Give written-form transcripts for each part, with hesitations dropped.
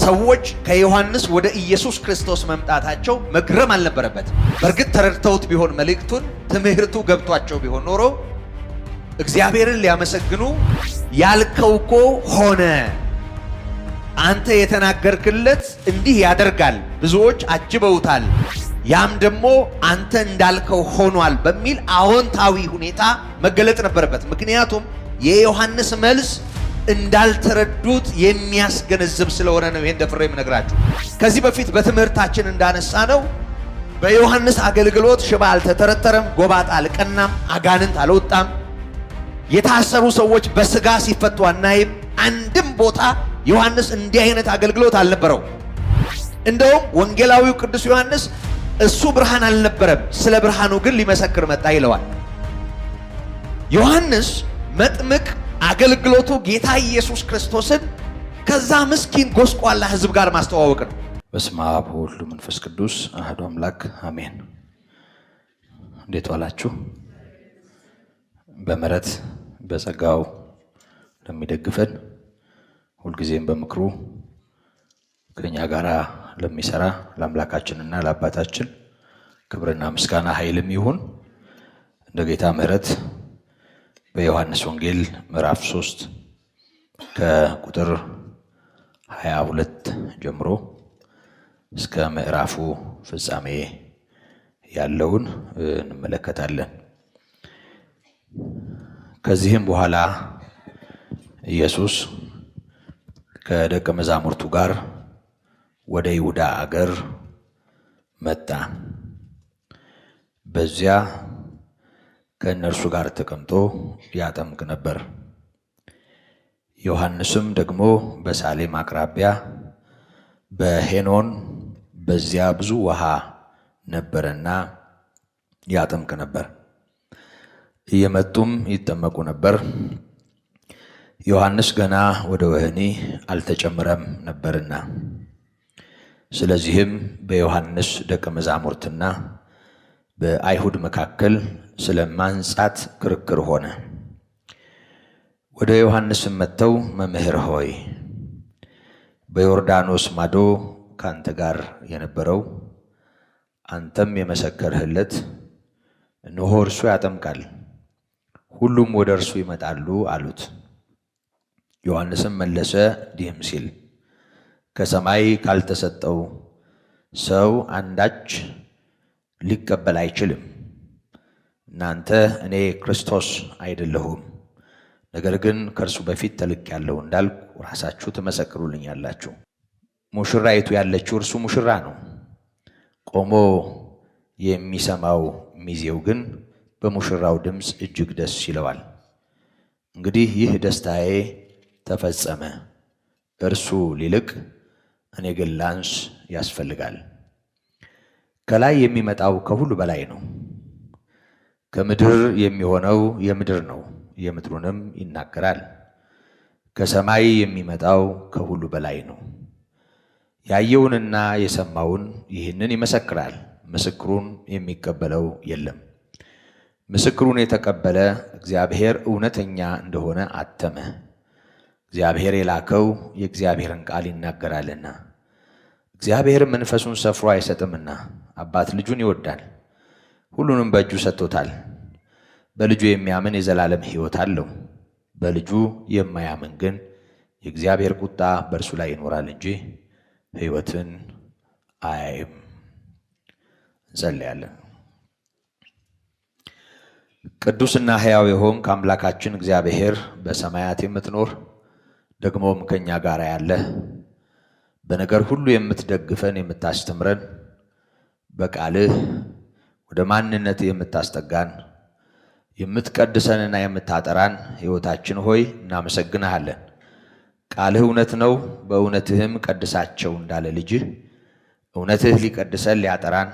ሰዎች ከዮሐንስ ወደ ኢየሱስ ክርስቶስ መምጣታቸው መግረም አልነበረበት። በእርግጥ ተረድተውት ቢሆን መልእክቱን ትምህርቱ ገብቷቸው ቢሆን ኖሮ እግዚአብሔርን ሊያመሰግኑ ያልከው እኮ ሆነ፣ አንተ የተናገርክለት እንዲህ ያደርጋል፣ ብዙዎች አጅበውታል፣ ያም ደግሞ አንተ እንዳልከው ሆኗል በሚል አዎንታዊ ሁኔታ መገለጥ ነበረበት። ምክንያቱም የዮሐንስ መልስ እንዳልተረዱት የሚያስገነዝብ ስለሆነ ነው። ይሄን ደፍሬ የምነግራችሁ ከዚህ በፊት በትምህርታችን እንዳነሳ ነው። በዮሐንስ አገልግሎት ሽባ አልተተረተረም፣ ጎባጣ አልቀናም፣ አጋንንት አልወጣም፣ የታሰሩ ሰዎች በስጋ ሲፈቱ አናይም። አንድም ቦታ ዮሐንስ እንዲህ አይነት አገልግሎት አልነበረው። እንደውም ወንጌላዊው ቅዱስ ዮሐንስ እሱ ብርሃን አልነበረም፣ ስለ ብርሃኑ ግን ሊመሰክር መጣ ይለዋል። ዮሐንስ መጥምቅ አገልግሎቱ ጌታ ኢየሱስ ክርስቶስን ከዛ ምስኪን ጎስቋላ ሕዝብ ጋር ማስተዋወቅ ነው። በስመ አብ ወወልድ ወመንፈስ ቅዱስ አሐዱ አምላክ አሜን። እንዴት ዋላችሁ? በምሕረት በጸጋው ለሚደግፈን ሁልጊዜም በምክሩ ከኛ ጋር ለሚሰራ ለአምላካችንና ለአባታችን ክብርና ምስጋና ኃይልም ይሁን። እንደ ጌታ ምሕረት በዮሐንስ ወንጌል ምዕራፍ 3 ከቁጥር 22 ጀምሮ እስከ ምዕራፉ ፍጻሜ ያለውን እንመለከታለን። ከዚህም በኋላ ኢየሱስ ከደቀ መዛሙርቱ ጋር ወደ ይሁዳ አገር መጣ። በዚያ ከእነርሱ ጋር ተቀምጦ ያጠምቅ ነበር። ዮሐንስም ደግሞ በሳሌም አቅራቢያ በሄኖን በዚያ ብዙ ውሃ ነበረና ያጠምቅ ነበር። እየመጡም ይጠመቁ ነበር። ዮሐንስ ገና ወደ ወህኒ አልተጨመረም ነበርና። ስለዚህም በዮሐንስ ደቀ መዛሙርትና በአይሁድ መካከል ስለ ማንጻት ክርክር ሆነ። ወደ ዮሐንስም መጥተው መምህር ሆይ በዮርዳኖስ ማዶ ካንተ ጋር የነበረው አንተም የመሰከርህለት እነሆ እርሱ ያጠምቃል፣ ሁሉም ወደ እርሱ ይመጣሉ አሉት። ዮሐንስም መለሰ እንዲህም ሲል ከሰማይ ካልተሰጠው ሰው አንዳች ሊቀበል አይችልም። እናንተ እኔ ክርስቶስ አይደለሁም፣ ነገር ግን ከእርሱ በፊት ተልኬአለሁ እንዳልኩ ራሳችሁ ትመሰክሩልኛላችሁ። ሙሽራይቱ ያለችው እርሱ ሙሽራ ነው። ቆሞ የሚሰማው ሚዜው ግን በሙሽራው ድምፅ እጅግ ደስ ይለዋል። እንግዲህ ይህ ደስታዬ ተፈጸመ፣ እርሱ ሊልቅ እኔ ግን ላንስ ያስፈልጋል። ከላይ የሚመጣው ከሁሉ በላይ ነው። ከምድር የሚሆነው የምድር ነው፣ የምድሩንም ይናገራል። ከሰማይ የሚመጣው ከሁሉ በላይ ነው። ያየውንና የሰማውን ይህንን ይመሰክራል፣ ምስክሩን የሚቀበለው የለም። ምስክሩን የተቀበለ እግዚአብሔር እውነተኛ እንደሆነ አተመ። እግዚአብሔር የላከው የእግዚአብሔርን ቃል ይናገራልና። እግዚአብሔር መንፈሱን ሰፍሮ አይሰጥምና አባት ልጁን ይወዳል፣ ሁሉንም በእጁ ሰጥቶታል። በልጁ የሚያምን የዘላለም ሕይወት አለው። በልጁ የማያምን ግን የእግዚአብሔር ቁጣ በእርሱ ላይ ይኖራል እንጂ ሕይወትን አያይም። እንጸልያለን። ቅዱስና ሕያው የሆንክ አምላካችን እግዚአብሔር በሰማያት የምትኖር ደግሞም ከእኛ ጋር ያለህ በነገር ሁሉ የምትደግፈን የምታስተምረን በቃልህ ወደ ማንነት የምታስጠጋን የምትቀድሰንና የምታጠራን ሕይወታችን ሆይ እናመሰግንሃለን። ቃልህ እውነት ነው፣ በእውነትህም ቀድሳቸው እንዳለ ልጅህ እውነትህ ሊቀድሰን ሊያጠራን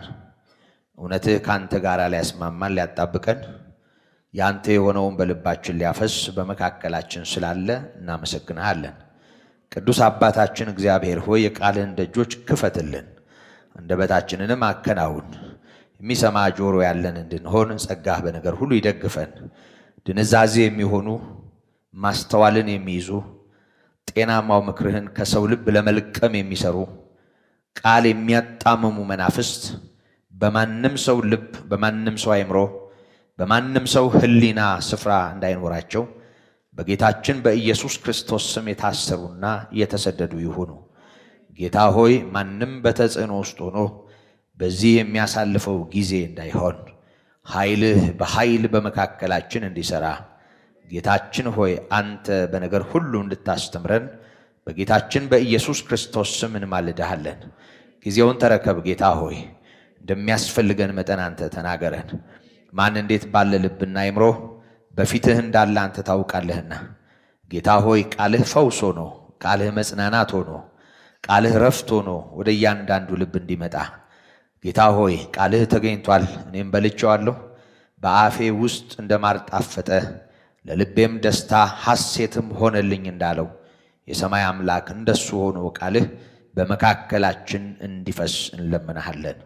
እውነትህ ካንተ ጋር ሊያስማማን ሊያጣብቀን ያንተ የሆነውን በልባችን ሊያፈስ በመካከላችን ስላለ እናመሰግንሃለን። ቅዱስ አባታችን እግዚአብሔር ሆይ የቃልህን ደጆች ክፈትልን፣ አንደበታችንንም አከናውን። የሚሰማ ጆሮ ያለን እንድንሆን ጸጋህ በነገር ሁሉ ይደግፈን። ድንዛዜ የሚሆኑ ማስተዋልን የሚይዙ ጤናማው ምክርህን ከሰው ልብ ለመልቀም የሚሰሩ ቃል የሚያጣምሙ መናፍስት በማንም ሰው ልብ በማንም ሰው አእምሮ በማንም ሰው ሕሊና ስፍራ እንዳይኖራቸው በጌታችን በኢየሱስ ክርስቶስ ስም የታሰሩና የተሰደዱ ይሁኑ። ጌታ ሆይ ማንም በተጽዕኖ ውስጥ ሆኖ በዚህ የሚያሳልፈው ጊዜ እንዳይሆን ኃይልህ በኃይል በመካከላችን እንዲሰራ ጌታችን ሆይ አንተ በነገር ሁሉ እንድታስተምረን በጌታችን በኢየሱስ ክርስቶስ ስም እንማልድሃለን። ጊዜውን ተረከብ ጌታ ሆይ፣ እንደሚያስፈልገን መጠን አንተ ተናገረን። ማን እንዴት ባለ ልብና አእምሮ በፊትህ እንዳለ አንተ ታውቃለህና ጌታ ሆይ ቃልህ ፈውስ ሆኖ ቃልህ መጽናናት ሆኖ ቃልህ ረፍት ሆኖ ወደ እያንዳንዱ ልብ እንዲመጣ ጌታ ሆይ ቃልህ ተገኝቷል፣ እኔም በልቼዋለሁ፣ በአፌ ውስጥ እንደማር ጣፈጠ፣ ለልቤም ደስታ ሐሴትም ሆነልኝ እንዳለው የሰማይ አምላክ እንደሱ ሆኖ ቃልህ በመካከላችን እንዲፈስ እንለምናሃለን።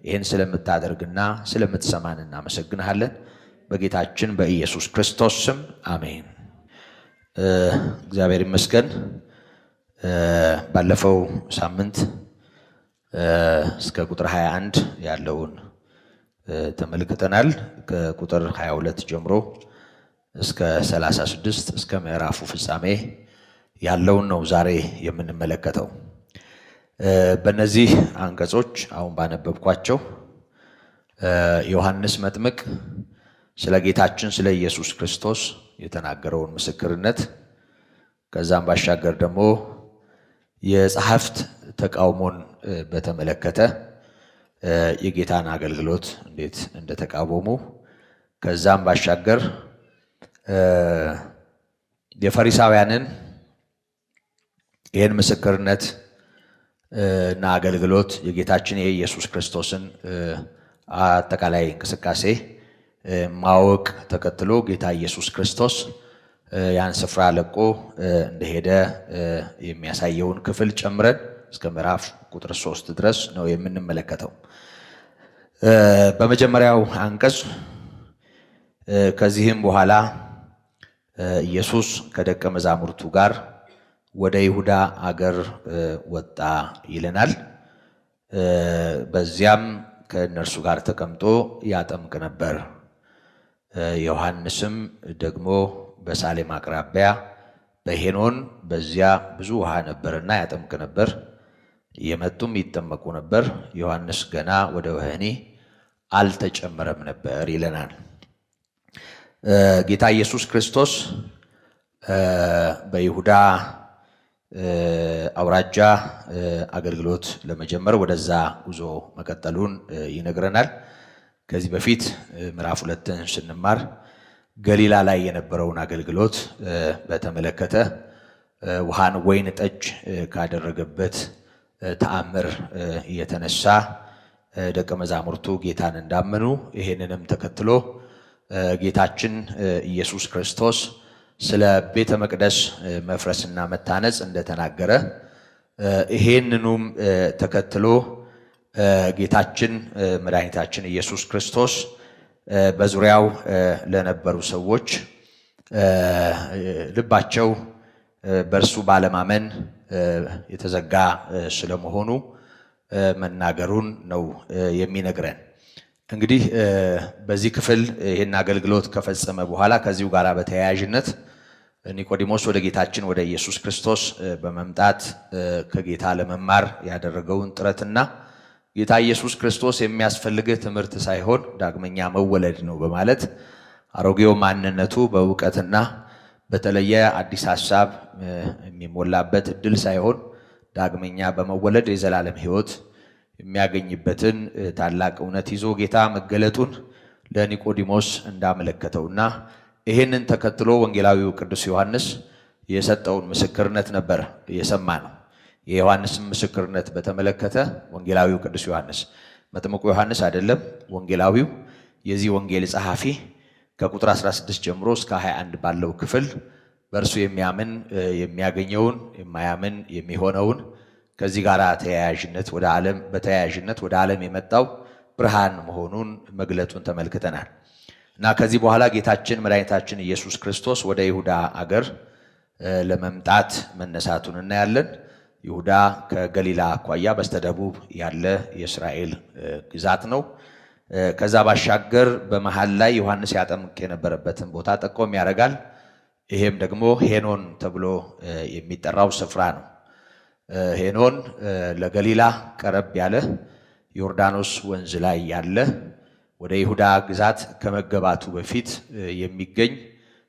ይህን ስለምታደርግና ስለምትሰማን እናመሰግንሃለን። በጌታችን በኢየሱስ ክርስቶስ ስም አሜን። እግዚአብሔር ይመስገን። ባለፈው ሳምንት እስከ ቁጥር 21 ያለውን ተመልክተናል። ከቁጥር 22 ጀምሮ እስከ 36 እስከ ምዕራፉ ፍጻሜ ያለውን ነው ዛሬ የምንመለከተው። በእነዚህ አንቀጾች አሁን ባነበብኳቸው ዮሐንስ መጥምቅ ስለ ጌታችን ስለ ኢየሱስ ክርስቶስ የተናገረውን ምስክርነት ከዛም ባሻገር ደግሞ የጸሐፍት ተቃውሞን በተመለከተ የጌታን አገልግሎት እንዴት እንደተቃወሙ ከዛም ባሻገር የፈሪሳውያንን ይህን ምስክርነት እና አገልግሎት የጌታችን የኢየሱስ ክርስቶስን አጠቃላይ እንቅስቃሴ ማወቅ ተከትሎ ጌታ ኢየሱስ ክርስቶስ ያን ስፍራ ለቆ እንደሄደ የሚያሳየውን ክፍል ጨምረን እስከ ምዕራፍ ቁጥር 3 ድረስ ነው የምንመለከተው። በመጀመሪያው አንቀጽ ከዚህም በኋላ ኢየሱስ ከደቀ መዛሙርቱ ጋር ወደ ይሁዳ አገር ወጣ ይለናል። በዚያም ከእነርሱ ጋር ተቀምጦ ያጠምቅ ነበር። ዮሐንስም ደግሞ በሳሌም አቅራቢያ በሄኖን በዚያ ብዙ ውሃ ነበርና ያጠምቅ ነበር፣ እየመጡም ይጠመቁ ነበር። ዮሐንስ ገና ወደ ወህኒ አልተጨመረም ነበር ይለናል። ጌታ ኢየሱስ ክርስቶስ በይሁዳ አውራጃ አገልግሎት ለመጀመር ወደዛ ጉዞ መቀጠሉን ይነግረናል። ከዚህ በፊት ምዕራፍ 2ን ስንማር ገሊላ ላይ የነበረውን አገልግሎት በተመለከተ ውሃን ወይን ጠጅ ካደረገበት ተአምር የተነሳ ደቀ መዛሙርቱ ጌታን እንዳመኑ ይሄንንም ተከትሎ ጌታችን ኢየሱስ ክርስቶስ ስለ ቤተ መቅደስ መፍረስና መታነጽ እንደተናገረ ይሄንኑም ተከትሎ ጌታችን መድኃኒታችን ኢየሱስ ክርስቶስ በዙሪያው ለነበሩ ሰዎች ልባቸው በእርሱ ባለማመን የተዘጋ ስለመሆኑ መናገሩን ነው የሚነግረን። እንግዲህ በዚህ ክፍል ይህን አገልግሎት ከፈጸመ በኋላ ከዚሁ ጋር በተያያዥነት ኒቆዲሞስ ወደ ጌታችን ወደ ኢየሱስ ክርስቶስ በመምጣት ከጌታ ለመማር ያደረገውን ጥረትና ጌታ ኢየሱስ ክርስቶስ የሚያስፈልግህ ትምህርት ሳይሆን ዳግመኛ መወለድ ነው በማለት አሮጌው ማንነቱ በእውቀትና በተለየ አዲስ ሐሳብ የሚሞላበት እድል ሳይሆን ዳግመኛ በመወለድ የዘላለም ሕይወት የሚያገኝበትን ታላቅ እውነት ይዞ ጌታ መገለጡን ለኒቆዲሞስ እንዳመለከተውና ይህንን ተከትሎ ወንጌላዊው ቅዱስ ዮሐንስ የሰጠውን ምስክርነት ነበር የሰማ ነው። የዮሐንስን ምስክርነት በተመለከተ ወንጌላዊው ቅዱስ ዮሐንስ መጥምቁ ዮሐንስ አይደለም ወንጌላዊው። የዚህ ወንጌል ጸሐፊ ከቁጥር 16 ጀምሮ እስከ 21 ባለው ክፍል በእርሱ የሚያምን የሚያገኘውን የማያምን የሚሆነውን ከዚህ ጋር በተያያዥነት ወደ ዓለም የመጣው ብርሃን መሆኑን መግለጹን ተመልክተናል። እና ከዚህ በኋላ ጌታችን መድኃኒታችን ኢየሱስ ክርስቶስ ወደ ይሁዳ አገር ለመምጣት መነሳቱን እናያለን። ይሁዳ ከገሊላ አኳያ በስተደቡብ ያለ የእስራኤል ግዛት ነው። ከዛ ባሻገር በመሃል ላይ ዮሐንስ ያጠምቅ የነበረበትን ቦታ ጠቆም ያደርጋል። ይሄም ደግሞ ሄኖን ተብሎ የሚጠራው ስፍራ ነው። ሄኖን ለገሊላ ቀረብ ያለ ዮርዳኖስ ወንዝ ላይ ያለ ወደ ይሁዳ ግዛት ከመገባቱ በፊት የሚገኝ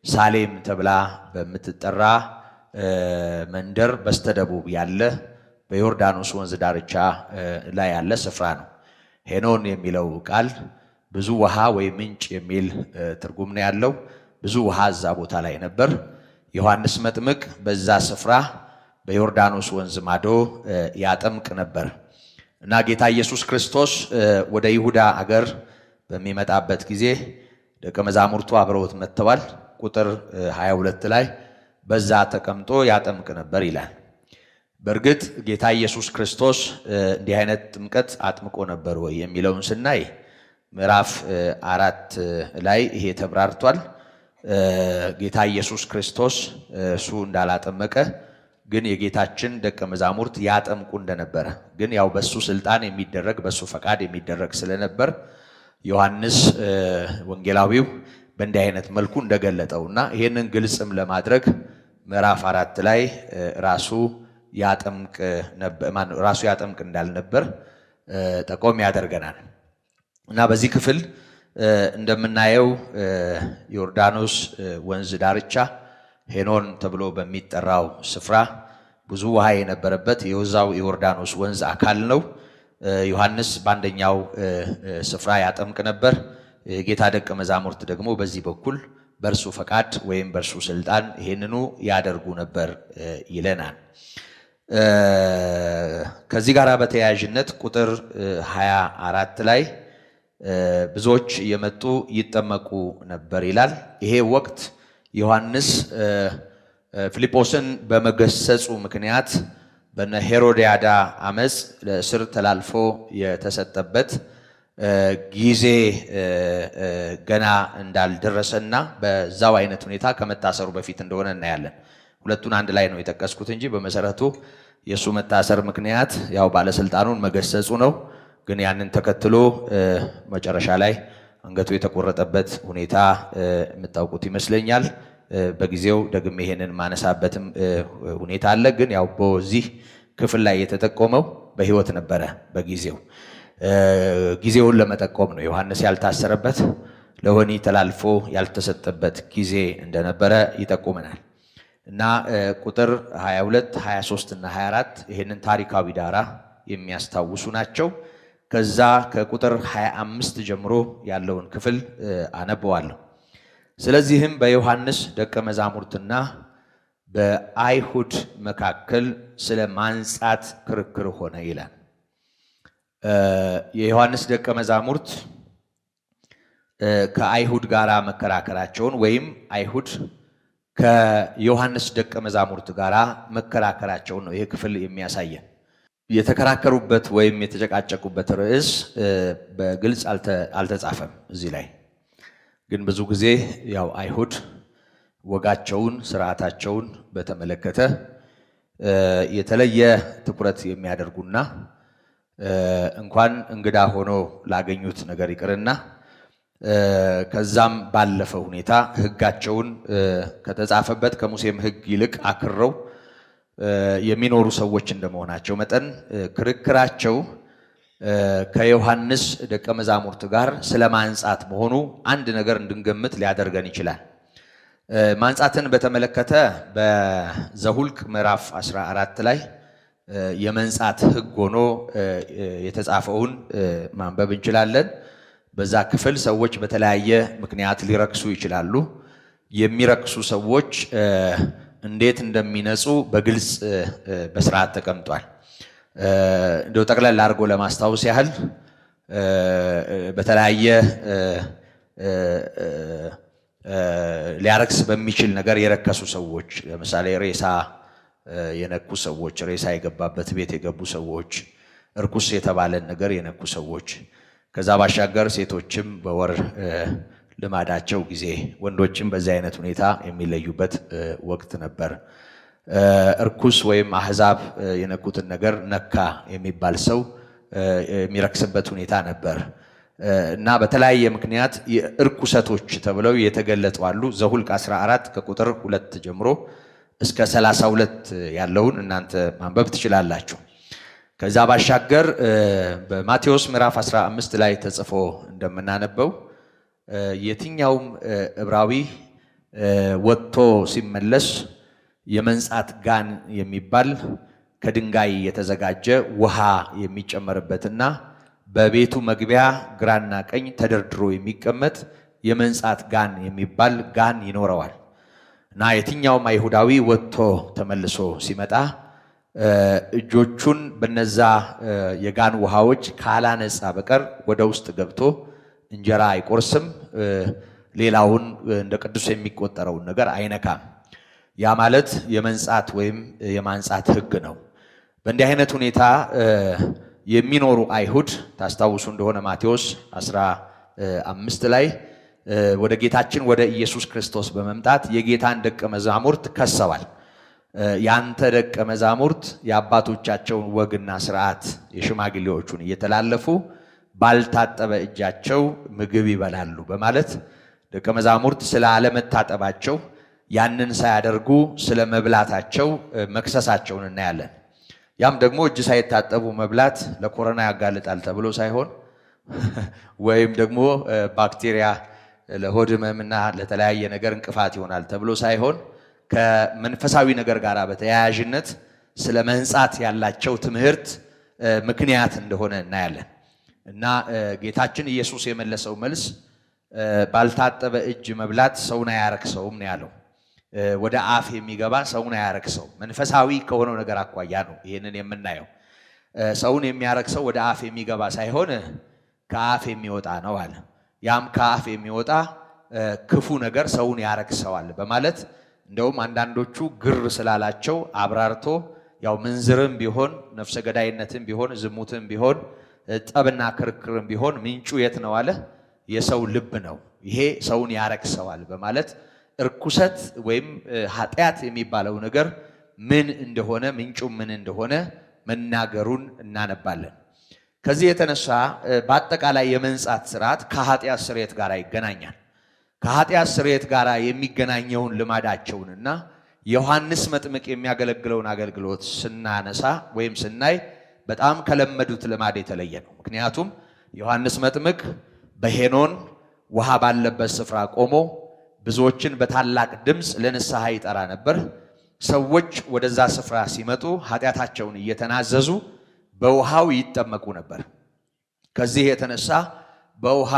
ሳሌም ተብላ በምትጠራ መንደር በስተደቡብ ያለ በዮርዳኖስ ወንዝ ዳርቻ ላይ ያለ ስፍራ ነው። ሄኖን የሚለው ቃል ብዙ ውሃ ወይ ምንጭ የሚል ትርጉም ነው ያለው። ብዙ ውሃ እዛ ቦታ ላይ ነበር። ዮሐንስ መጥምቅ በዛ ስፍራ በዮርዳኖስ ወንዝ ማዶ ያጠምቅ ነበር እና ጌታ ኢየሱስ ክርስቶስ ወደ ይሁዳ አገር በሚመጣበት ጊዜ ደቀ መዛሙርቱ አብረውት መጥተዋል። ቁጥር 22 ላይ በዛ ተቀምጦ ያጠምቅ ነበር ይላል። በእርግጥ ጌታ ኢየሱስ ክርስቶስ እንዲህ አይነት ጥምቀት አጥምቆ ነበር ወይ የሚለውን ስናይ ምዕራፍ 4 ላይ ይሄ ተብራርቷል። ጌታ ኢየሱስ ክርስቶስ እሱ እንዳላጠመቀ ግን የጌታችን ደቀ መዛሙርት ያጠምቁ እንደነበረ ግን ያው በሱ ስልጣን የሚደረግ በሱ ፈቃድ የሚደረግ ስለነበር ዮሐንስ ወንጌላዊው በእንዲህ አይነት መልኩ እንደገለጠውና ይሄንን ግልጽም ለማድረግ ምዕራፍ 4 ላይ ራሱ ያጠምቅ እንዳልነበር ጠቆም ያደርገናል። እና በዚህ ክፍል እንደምናየው ዮርዳኖስ ወንዝ ዳርቻ ሄኖን ተብሎ በሚጠራው ስፍራ ብዙ ውሃ የነበረበት የወዛው የዮርዳኖስ ወንዝ አካል ነው። ዮሐንስ በአንደኛው ስፍራ ያጠምቅ ነበር። የጌታ ደቀ መዛሙርት ደግሞ በዚህ በኩል በእርሱ ፈቃድ ወይም በእርሱ ስልጣን ይሄንኑ ያደርጉ ነበር ይለናል። ከዚህ ጋር በተያያዥነት ቁጥር 24 ላይ ብዙዎች እየመጡ ይጠመቁ ነበር ይላል። ይሄ ወቅት ዮሐንስ ፊልጶስን በመገሰጹ ምክንያት በነ ሄሮድያዳ አመፅ ለእስር ተላልፎ የተሰጠበት ጊዜ ገና እንዳልደረሰና በዛው አይነት ሁኔታ ከመታሰሩ በፊት እንደሆነ እናያለን። ሁለቱን አንድ ላይ ነው የጠቀስኩት እንጂ በመሰረቱ የሱ መታሰር ምክንያት ያው ባለስልጣኑን መገሰጹ ነው። ግን ያንን ተከትሎ መጨረሻ ላይ አንገቱ የተቆረጠበት ሁኔታ የምታውቁት ይመስለኛል። በጊዜው ደግሜ ይሄንን ማነሳበትም ሁኔታ አለ። ግን ያው በዚህ ክፍል ላይ የተጠቆመው በሕይወት ነበረ። በጊዜው ጊዜውን ለመጠቆም ነው። ዮሐንስ ያልታሰረበት ለወህኒ ተላልፎ ያልተሰጠበት ጊዜ እንደነበረ ይጠቁመናል። እና ቁጥር 22፣ 23 እና 24 ይሄንን ታሪካዊ ዳራ የሚያስታውሱ ናቸው። ከዛ ከቁጥር 25 ጀምሮ ያለውን ክፍል አነበዋለሁ። ስለዚህም በዮሐንስ ደቀ መዛሙርትና በአይሁድ መካከል ስለ ማንጻት ክርክር ሆነ ይላል። የዮሐንስ ደቀ መዛሙርት ከአይሁድ ጋር መከራከራቸውን ወይም አይሁድ ከዮሐንስ ደቀ መዛሙርት ጋር መከራከራቸውን ነው ይሄ ክፍል የሚያሳየን። የተከራከሩበት ወይም የተጨቃጨቁበት ርዕስ በግልጽ አልተጻፈም እዚህ ላይ። ግን ብዙ ጊዜ ያው አይሁድ ወጋቸውን ስርዓታቸውን በተመለከተ የተለየ ትኩረት የሚያደርጉና እንኳን እንግዳ ሆኖ ላገኙት ነገር ይቅርና ከዛም ባለፈ ሁኔታ ሕጋቸውን ከተጻፈበት ከሙሴም ሕግ ይልቅ አክረው የሚኖሩ ሰዎች እንደመሆናቸው መጠን ክርክራቸው ከዮሐንስ ደቀ መዛሙርት ጋር ስለ ማንጻት መሆኑ አንድ ነገር እንድንገምት ሊያደርገን ይችላል። ማንጻትን በተመለከተ በዘሁልቅ ምዕራፍ 14 ላይ የመንጻት ሕግ ሆኖ የተጻፈውን ማንበብ እንችላለን። በዛ ክፍል ሰዎች በተለያየ ምክንያት ሊረክሱ ይችላሉ። የሚረክሱ ሰዎች እንዴት እንደሚነጹ በግልጽ በስርዓት ተቀምጧል። እንደው ጠቅለል አድርጎ ለማስታወስ ያህል በተለያየ ሊያረክስ በሚችል ነገር የረከሱ ሰዎች፣ ለምሳሌ ሬሳ የነኩ ሰዎች፣ ሬሳ የገባበት ቤት የገቡ ሰዎች፣ እርኩስ የተባለን ነገር የነኩ ሰዎች፣ ከዛ ባሻገር ሴቶችም በወር ልማዳቸው ጊዜ፣ ወንዶችም በዚህ አይነት ሁኔታ የሚለዩበት ወቅት ነበር። እርኩስ ወይም አህዛብ የነኩትን ነገር ነካ የሚባል ሰው የሚረክስበት ሁኔታ ነበር እና በተለያየ ምክንያት እርኩሰቶች ተብለው የተገለጡ አሉ። ዘኍልቍ 14 ከቁጥር 2 ጀምሮ እስከ 32 ያለውን እናንተ ማንበብ ትችላላችሁ። ከዛ ባሻገር በማቴዎስ ምዕራፍ 15 ላይ ተጽፎ እንደምናነበው የትኛውም ዕብራዊ ወጥቶ ሲመለስ የመንጻት ጋን የሚባል ከድንጋይ የተዘጋጀ ውሃ የሚጨመርበትና በቤቱ መግቢያ ግራና ቀኝ ተደርድሮ የሚቀመጥ የመንጻት ጋን የሚባል ጋን ይኖረዋል እና የትኛውም አይሁዳዊ ወጥቶ ተመልሶ ሲመጣ እጆቹን በነዛ የጋን ውሃዎች ካላነጻ በቀር ወደ ውስጥ ገብቶ እንጀራ አይቆርስም፣ ሌላውን እንደ ቅዱስ የሚቆጠረውን ነገር አይነካም። ያ ማለት የመንጻት ወይም የማንጻት ሕግ ነው። በእንዲህ አይነት ሁኔታ የሚኖሩ አይሁድ ታስታውሱ እንደሆነ ማቴዎስ 15 ላይ ወደ ጌታችን ወደ ኢየሱስ ክርስቶስ በመምጣት የጌታን ደቀ መዛሙርት ከሰዋል። ያንተ ደቀ መዛሙርት የአባቶቻቸውን ወግና ስርዓት የሽማግሌዎቹን እየተላለፉ ባልታጠበ እጃቸው ምግብ ይበላሉ በማለት ደቀ መዛሙርት ስለ አለመታጠባቸው ያንን ሳያደርጉ ስለ መብላታቸው መክሰሳቸውን እናያለን። ያም ደግሞ እጅ ሳይታጠቡ መብላት ለኮሮና ያጋልጣል ተብሎ ሳይሆን ወይም ደግሞ ባክቴሪያ ለሆድ ህመምና ለተለያየ ነገር እንቅፋት ይሆናል ተብሎ ሳይሆን ከመንፈሳዊ ነገር ጋር በተያያዥነት ስለ መንጻት ያላቸው ትምህርት ምክንያት እንደሆነ እናያለን እና ጌታችን ኢየሱስ የመለሰው መልስ ባልታጠበ እጅ መብላት ሰውን አያረክሰውም ነው ያለው። ወደ አፍ የሚገባ ሰውን አያረክሰው። መንፈሳዊ ከሆነው ነገር አኳያ ነው ይሄንን የምናየው። ሰውን የሚያረክሰው ወደ አፍ የሚገባ ሳይሆን ከአፍ የሚወጣ ነው አለ። ያም ከአፍ የሚወጣ ክፉ ነገር ሰውን ያረክሰዋል በማለት እንደውም አንዳንዶቹ ግር ስላላቸው አብራርቶ ያው ምንዝርም ቢሆን ነፍሰ ገዳይነትም ቢሆን ዝሙትም ቢሆን ጠብና ክርክርም ቢሆን ምንጩ የት ነው አለ? የሰው ልብ ነው። ይሄ ሰውን ያረክሰዋል በማለት እርኩሰት ወይም ኃጢአት የሚባለው ነገር ምን እንደሆነ ምንጩ ምን እንደሆነ መናገሩን እናነባለን። ከዚህ የተነሳ በአጠቃላይ የመንጻት ስርዓት ከኃጢአት ስርየት ጋር ይገናኛል። ከኃጢአት ስርየት ጋር የሚገናኘውን ልማዳቸውንና ዮሐንስ መጥምቅ የሚያገለግለውን አገልግሎት ስናነሳ ወይም ስናይ በጣም ከለመዱት ልማድ የተለየ ነው። ምክንያቱም ዮሐንስ መጥምቅ በሄኖን ውሃ ባለበት ስፍራ ቆሞ ብዙዎችን በታላቅ ድምፅ ለንስሐ ይጠራ ነበር። ሰዎች ወደዛ ስፍራ ሲመጡ ኃጢአታቸውን እየተናዘዙ በውሃው ይጠመቁ ነበር። ከዚህ የተነሳ በውሃ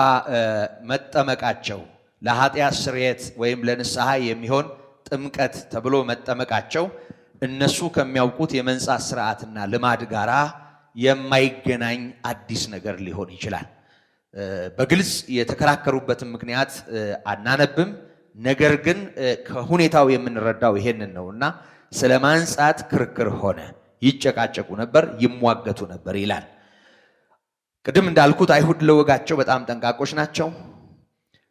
መጠመቃቸው ለኃጢአት ስርየት ወይም ለንስሐ የሚሆን ጥምቀት ተብሎ መጠመቃቸው እነሱ ከሚያውቁት የመንጻት ስርዓትና ልማድ ጋራ የማይገናኝ አዲስ ነገር ሊሆን ይችላል። በግልጽ የተከራከሩበትን ምክንያት አናነብም። ነገር ግን ከሁኔታው የምንረዳው ይሄንን ነውና ስለ ማንጻት ክርክር ሆነ፣ ይጨቃጨቁ ነበር፣ ይሟገቱ ነበር ይላል። ቅድም እንዳልኩት አይሁድ ለወጋቸው በጣም ጠንቃቆች ናቸው።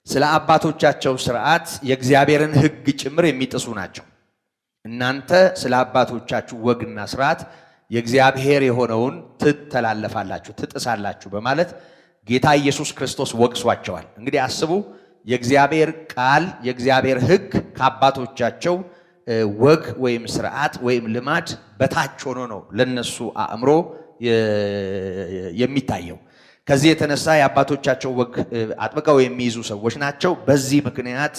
ስለ አባቶቻቸው ስርዓት የእግዚአብሔርን ሕግ ጭምር የሚጥሱ ናቸው። እናንተ ስለ አባቶቻችሁ ወግና ስርዓት የእግዚአብሔር የሆነውን ትተላለፋላችሁ፣ ትጥሳላችሁ በማለት ጌታ ኢየሱስ ክርስቶስ ወቅሷቸዋል። እንግዲህ አስቡ፣ የእግዚአብሔር ቃል የእግዚአብሔር ሕግ ከአባቶቻቸው ወግ ወይም ስርዓት ወይም ልማድ በታች ሆኖ ነው ለነሱ አእምሮ የሚታየው። ከዚህ የተነሳ የአባቶቻቸው ወግ አጥብቀው የሚይዙ ሰዎች ናቸው። በዚህ ምክንያት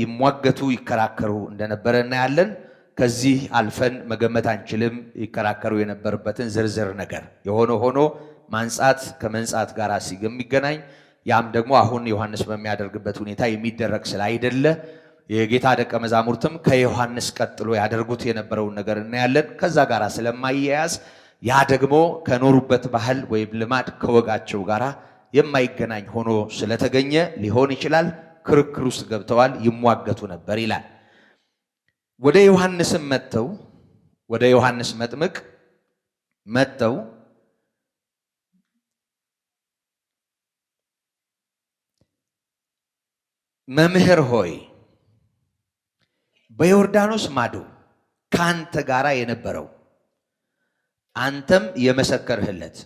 ይሟገቱ ይከራከሩ እንደነበረ እናያለን። ከዚህ አልፈን መገመት አንችልም ይከራከሩ የነበረበትን ዝርዝር ነገር። የሆነ ሆኖ ማንጻት ከመንጻት ጋር ሲገናኝ ያም ደግሞ አሁን ዮሐንስ በሚያደርግበት ሁኔታ የሚደረግ ስላይደለ የጌታ ደቀ መዛሙርትም ከዮሐንስ ቀጥሎ ያደርጉት የነበረውን ነገር እናያለን። ከዛ ጋር ስለማይያያዝ ያ ደግሞ ከኖሩበት ባህል ወይም ልማድ ከወጋቸው ጋር የማይገናኝ ሆኖ ስለተገኘ ሊሆን ይችላል ክርክር ውስጥ ገብተዋል፣ ይሟገቱ ነበር ይላል። ወደ ዮሐንስም መጥተው ወደ ዮሐንስ መጥምቅ መጥተው መምህር ሆይ በዮርዳኖስ ማዶ ካንተ ጋራ የነበረው አንተም የመሰከርህለት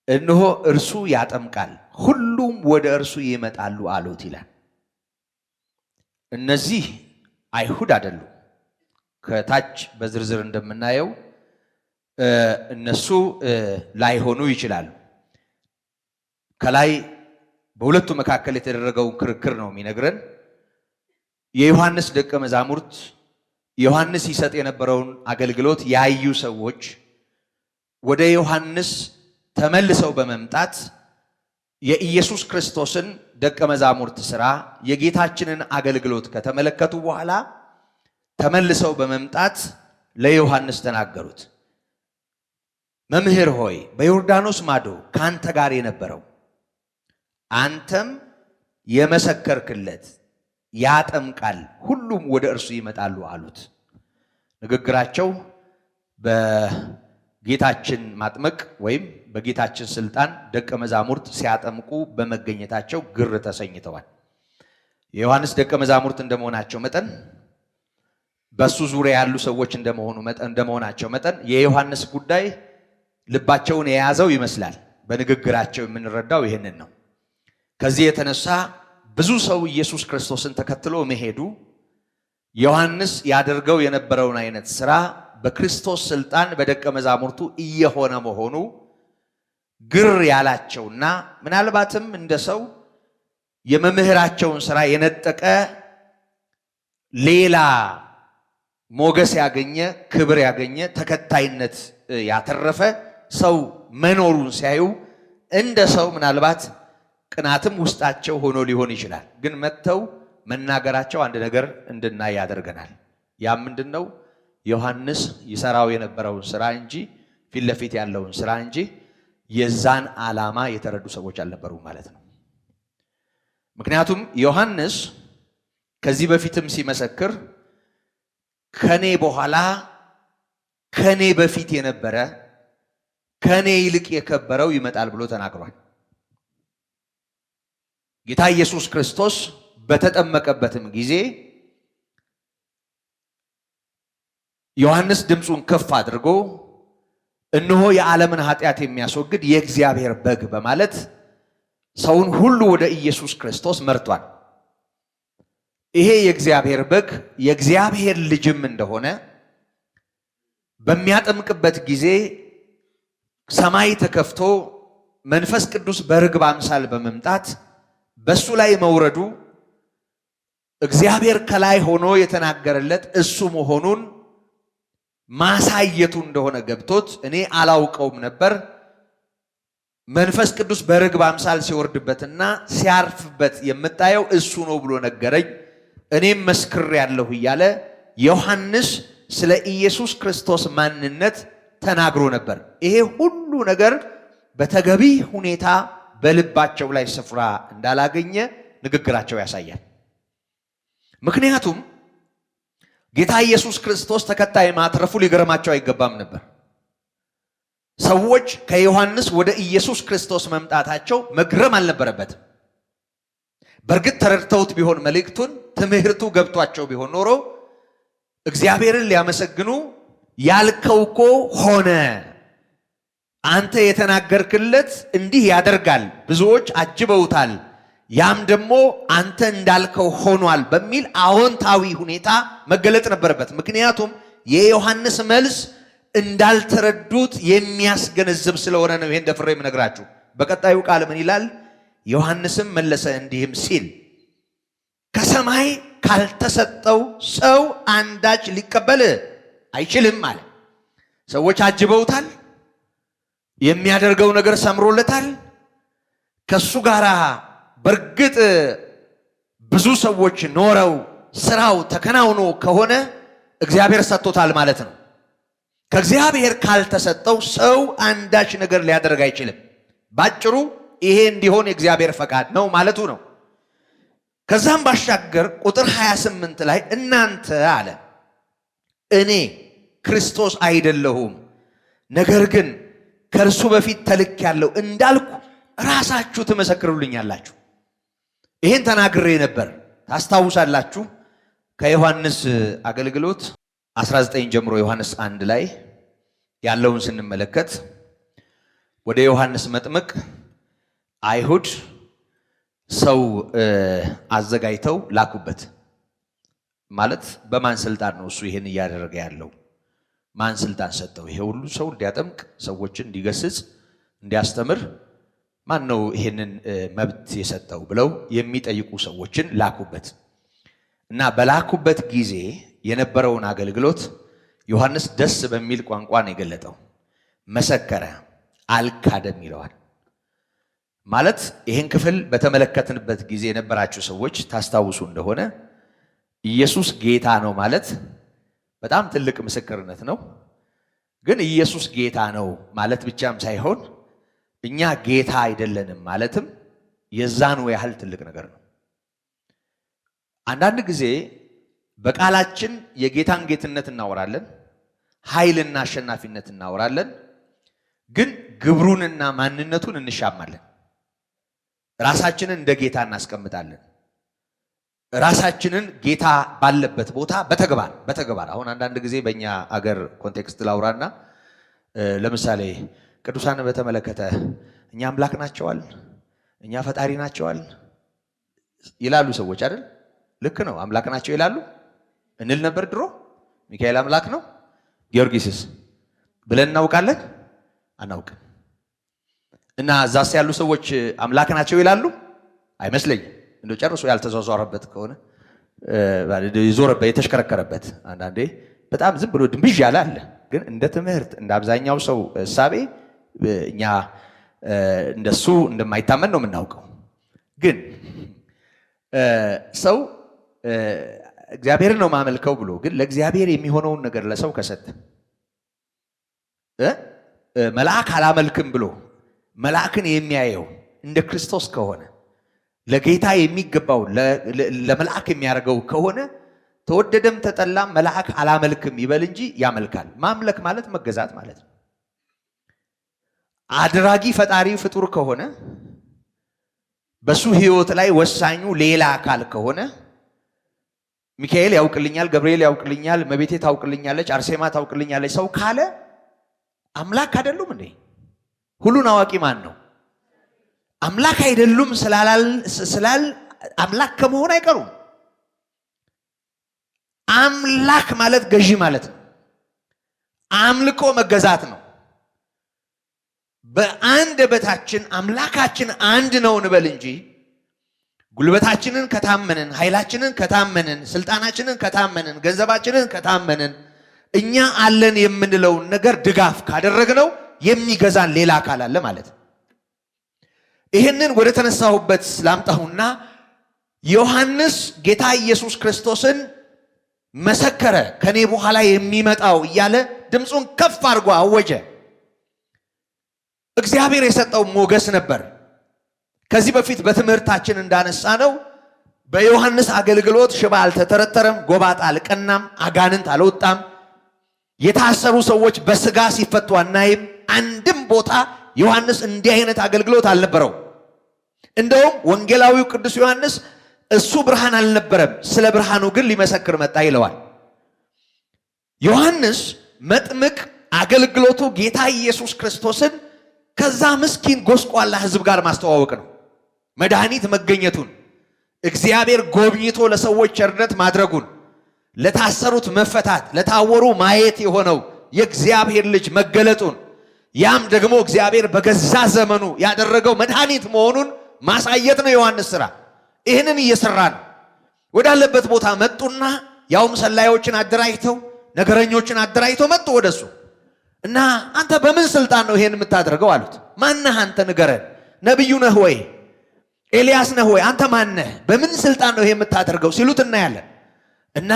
እነሆ እርሱ ያጠምቃል፣ ሁሉም ወደ እርሱ ይመጣሉ አሉት ይላል። እነዚህ አይሁድ አይደሉም። ከታች በዝርዝር እንደምናየው እነሱ ላይሆኑ ይችላሉ። ከላይ በሁለቱ መካከል የተደረገውን ክርክር ነው የሚነግረን። የዮሐንስ ደቀ መዛሙርት ዮሐንስ ይሰጥ የነበረውን አገልግሎት ያዩ ሰዎች ወደ ዮሐንስ ተመልሰው በመምጣት የኢየሱስ ክርስቶስን ደቀ መዛሙርት ሥራ የጌታችንን አገልግሎት ከተመለከቱ በኋላ ተመልሰው በመምጣት ለዮሐንስ ተናገሩት። መምህር ሆይ በዮርዳኖስ ማዶ ካንተ ጋር የነበረው አንተም የመሰከርክለት ያጠምቃል፣ ሁሉም ወደ እርሱ ይመጣሉ አሉት። ንግግራቸው በጌታችን ማጥመቅ ወይም በጌታችን ስልጣን ደቀ መዛሙርት ሲያጠምቁ በመገኘታቸው ግር ተሰኝተዋል። የዮሐንስ ደቀ መዛሙርት እንደመሆናቸው መጠን በሱ ዙሪያ ያሉ ሰዎች እንደመሆናቸው መጠን የዮሐንስ ጉዳይ ልባቸውን የያዘው ይመስላል። በንግግራቸው የምንረዳው ይህንን ነው። ከዚህ የተነሳ ብዙ ሰው ኢየሱስ ክርስቶስን ተከትሎ መሄዱ ዮሐንስ ያደርገው የነበረውን አይነት ሥራ በክርስቶስ ስልጣን በደቀ መዛሙርቱ እየሆነ መሆኑ ግር ያላቸውና ምናልባትም እንደ ሰው የመምህራቸውን ሥራ የነጠቀ ሌላ ሞገስ ያገኘ ክብር ያገኘ ተከታይነት ያተረፈ ሰው መኖሩን ሲያዩ እንደ ሰው ምናልባት ቅናትም ውስጣቸው ሆኖ ሊሆን ይችላል። ግን መጥተው መናገራቸው አንድ ነገር እንድናይ ያደርገናል። ያ ምንድነው? ዮሐንስ ይሰራው የነበረውን ሥራ እንጂ ፊት ለፊት ያለውን ሥራ እንጂ የዛን ዓላማ የተረዱ ሰዎች አልነበሩም ማለት ነው። ምክንያቱም ዮሐንስ ከዚህ በፊትም ሲመሰክር ከኔ በኋላ ከኔ በፊት የነበረ ከኔ ይልቅ የከበረው ይመጣል ብሎ ተናግሯል። ጌታ ኢየሱስ ክርስቶስ በተጠመቀበትም ጊዜ ዮሐንስ ድምፁን ከፍ አድርጎ እነሆ የዓለምን ኃጢአት የሚያስወግድ የእግዚአብሔር በግ በማለት ሰውን ሁሉ ወደ ኢየሱስ ክርስቶስ መርቷል። ይሄ የእግዚአብሔር በግ የእግዚአብሔር ልጅም እንደሆነ በሚያጠምቅበት ጊዜ ሰማይ ተከፍቶ መንፈስ ቅዱስ በርግብ አምሳል በመምጣት በሱ ላይ መውረዱ እግዚአብሔር ከላይ ሆኖ የተናገረለት እሱ መሆኑን ማሳየቱ እንደሆነ ገብቶት እኔ አላውቀውም ነበር፣ መንፈስ ቅዱስ በርግብ አምሳል ሲወርድበትና ሲያርፍበት የምታየው እሱ ነው ብሎ ነገረኝ፣ እኔም መስክሬያለሁ እያለ ዮሐንስ ስለ ኢየሱስ ክርስቶስ ማንነት ተናግሮ ነበር። ይሄ ሁሉ ነገር በተገቢ ሁኔታ በልባቸው ላይ ስፍራ እንዳላገኘ ንግግራቸው ያሳያል። ምክንያቱም ጌታ ኢየሱስ ክርስቶስ ተከታይ ማትረፉ ሊገርማቸው አይገባም ነበር። ሰዎች ከዮሐንስ ወደ ኢየሱስ ክርስቶስ መምጣታቸው መግረም አልነበረበትም። በእርግጥ ተረድተውት ቢሆን መልእክቱን ትምህርቱ ገብቷቸው ቢሆን ኖሮ እግዚአብሔርን ሊያመሰግኑ ያልከው እኮ ሆነ፣ አንተ የተናገርክለት እንዲህ ያደርጋል፣ ብዙዎች አጅበውታል፣ ያም ደግሞ አንተ እንዳልከው ሆኗል በሚል አዎንታዊ ሁኔታ መገለጥ ነበረበት። ምክንያቱም የዮሐንስ መልስ እንዳልተረዱት የሚያስገነዝብ ስለሆነ ነው። ይሄን ደፍሬ የምነግራችሁ። በቀጣዩ ቃል ምን ይላል? ዮሐንስም መለሰ እንዲህም ሲል ከሰማይ ካልተሰጠው ሰው አንዳች ሊቀበል አይችልም አለ። ሰዎች አጅበውታል፣ የሚያደርገው ነገር ሰምሮለታል። ከሱ ጋር በእርግጥ ብዙ ሰዎች ኖረው ስራው ተከናውኖ ከሆነ እግዚአብሔር ሰጥቶታል ማለት ነው። ከእግዚአብሔር ካልተሰጠው ሰው አንዳች ነገር ሊያደርግ አይችልም። ባጭሩ ይሄ እንዲሆን የእግዚአብሔር ፈቃድ ነው ማለቱ ነው። ከዛም ባሻገር ቁጥር 28 ላይ እናንተ አለ እኔ ክርስቶስ አይደለሁም፣ ነገር ግን ከእርሱ በፊት ተልኬአለሁ እንዳልኩ ራሳችሁ ትመሰክሩልኛላችሁ። ይህን ተናግሬ ነበር ታስታውሳላችሁ። ከዮሐንስ አገልግሎት 19 ጀምሮ ዮሐንስ 1 ላይ ያለውን ስንመለከት ወደ ዮሐንስ መጥምቅ አይሁድ ሰው አዘጋጅተው ላኩበት። ማለት በማን ስልጣን ነው እሱ ይሄን እያደረገ ያለው? ማን ስልጣን ሰጠው? ይሄ ሁሉ ሰው እንዲያጠምቅ፣ ሰዎችን እንዲገስጽ፣ እንዲያስተምር ማን ነው ይሄንን መብት የሰጠው ብለው የሚጠይቁ ሰዎችን ላኩበት እና በላኩበት ጊዜ የነበረውን አገልግሎት ዮሐንስ ደስ በሚል ቋንቋ ነው የገለጠው። መሰከረ፣ አልካደም ይለዋል። ማለት ይህን ክፍል በተመለከትንበት ጊዜ የነበራችሁ ሰዎች ታስታውሱ እንደሆነ ኢየሱስ ጌታ ነው ማለት በጣም ትልቅ ምስክርነት ነው። ግን ኢየሱስ ጌታ ነው ማለት ብቻም ሳይሆን እኛ ጌታ አይደለንም ማለትም የዛኑ ያህል ትልቅ ነገር ነው። አንዳንድ ጊዜ በቃላችን የጌታን ጌትነት እናወራለን፣ ኃይልና አሸናፊነት እናወራለን። ግን ግብሩንና ማንነቱን እንሻማለን። ራሳችንን እንደ ጌታ እናስቀምጣለን። ራሳችንን ጌታ ባለበት ቦታ በተግባር አሁን አንዳንድ ጊዜ በእኛ አገር ኮንቴክስት ላውራና ለምሳሌ ቅዱሳን በተመለከተ እኛ አምላክ ናቸዋል፣ እኛ ፈጣሪ ናቸዋል ይላሉ ሰዎች አይደል? ልክ ነው፣ አምላክ ናቸው ይላሉ እንል ነበር ድሮ። ሚካኤል አምላክ ነው፣ ጊዮርጊስስ ብለን እናውቃለን? አናውቅም። እና እዛስ ያሉ ሰዎች አምላክ ናቸው ይላሉ? አይመስለኝም። እንደው ጨርሶ ያልተዟዟረበት ከሆነ ይዞረበት የተሽከረከረበት አንዳንዴ በጣም ዝም ብሎ ድንብዥ ያለ አለ። ግን እንደ ትምህርት እንደ አብዛኛው ሰው እሳቤ እኛ እንደሱ እንደማይታመን ነው የምናውቀው። ግን ሰው እግዚአብሔርን ነው ማመልከው ብሎ ግን ለእግዚአብሔር የሚሆነውን ነገር ለሰው ከሰጠ መልአክ አላመልክም ብሎ መልአክን የሚያየው እንደ ክርስቶስ ከሆነ ለጌታ የሚገባው ለመልአክ የሚያደርገው ከሆነ ተወደደም ተጠላም መልአክ አላመልክም ይበል እንጂ ያመልካል። ማምለክ ማለት መገዛት ማለት ነው። አድራጊ ፈጣሪ ፍጡር ከሆነ በሱ ህይወት ላይ ወሳኙ ሌላ አካል ከሆነ ሚካኤል ያውቅልኛል፣ ገብርኤል ያውቅልኛል፣ መቤቴ ታውቅልኛለች፣ አርሴማ ታውቅልኛለች ሰው ካለ አምላክ አይደሉም እንዴ? ሁሉን አዋቂ ማን ነው? አምላክ አይደሉም ስላል አምላክ ከመሆን አይቀሩም። አምላክ ማለት ገዢ ማለት ነው። አምልኮ መገዛት ነው። በአንደበታችን አምላካችን አንድ ነው እንበል እንጂ ጉልበታችንን ከታመንን፣ ኃይላችንን ከታመንን፣ ስልጣናችንን ከታመንን፣ ገንዘባችንን ከታመንን እኛ አለን የምንለውን ነገር ድጋፍ ካደረግነው የሚገዛን ሌላ አካል አለ ማለት ነው። ይህንን ወደ ተነሳሁበት ላምጣሁና ዮሐንስ ጌታ ኢየሱስ ክርስቶስን መሰከረ። ከኔ በኋላ የሚመጣው እያለ ድምፁን ከፍ አድርጎ አወጀ። እግዚአብሔር የሰጠው ሞገስ ነበር። ከዚህ በፊት በትምህርታችን እንዳነሳ ነው በዮሐንስ አገልግሎት ሽባ አልተተረተረም፣ ጎባጣ አልቀናም፣ አጋንንት አልወጣም፣ የታሰሩ ሰዎች በስጋ ሲፈቱ አናይም። አንድም ቦታ ዮሐንስ እንዲህ አይነት አገልግሎት አልነበረው። እንደውም ወንጌላዊው ቅዱስ ዮሐንስ እሱ ብርሃን አልነበረም፣ ስለ ብርሃኑ ግን ሊመሰክር መጣ ይለዋል። ዮሐንስ መጥምቅ አገልግሎቱ ጌታ ኢየሱስ ክርስቶስን ከዛ ምስኪን ጎስቋላ ሕዝብ ጋር ማስተዋወቅ ነው። መድኃኒት መገኘቱን፣ እግዚአብሔር ጎብኝቶ ለሰዎች ቸርነት ማድረጉን፣ ለታሰሩት መፈታት፣ ለታወሩ ማየት የሆነው የእግዚአብሔር ልጅ መገለጡን፣ ያም ደግሞ እግዚአብሔር በገዛ ዘመኑ ያደረገው መድኃኒት መሆኑን ማሳየት ነው ዮሐንስ ሥራ። ይህንን እየሰራ ነው። ወዳለበት ቦታ መጡና ያውም ሰላዮችን አደራጅተው ነገረኞችን አደራጅተው መጡ ወደሱ እና አንተ በምን ስልጣን ነው ይሄን የምታደርገው አሉት። ማነህ አንተ ንገረን? ነብዩ ነህ ወይ? ኤልያስ ነህ ወይ? አንተ ማነህ? በምን ስልጣን ነው ይሄን የምታደርገው ሲሉት እናያለን። እና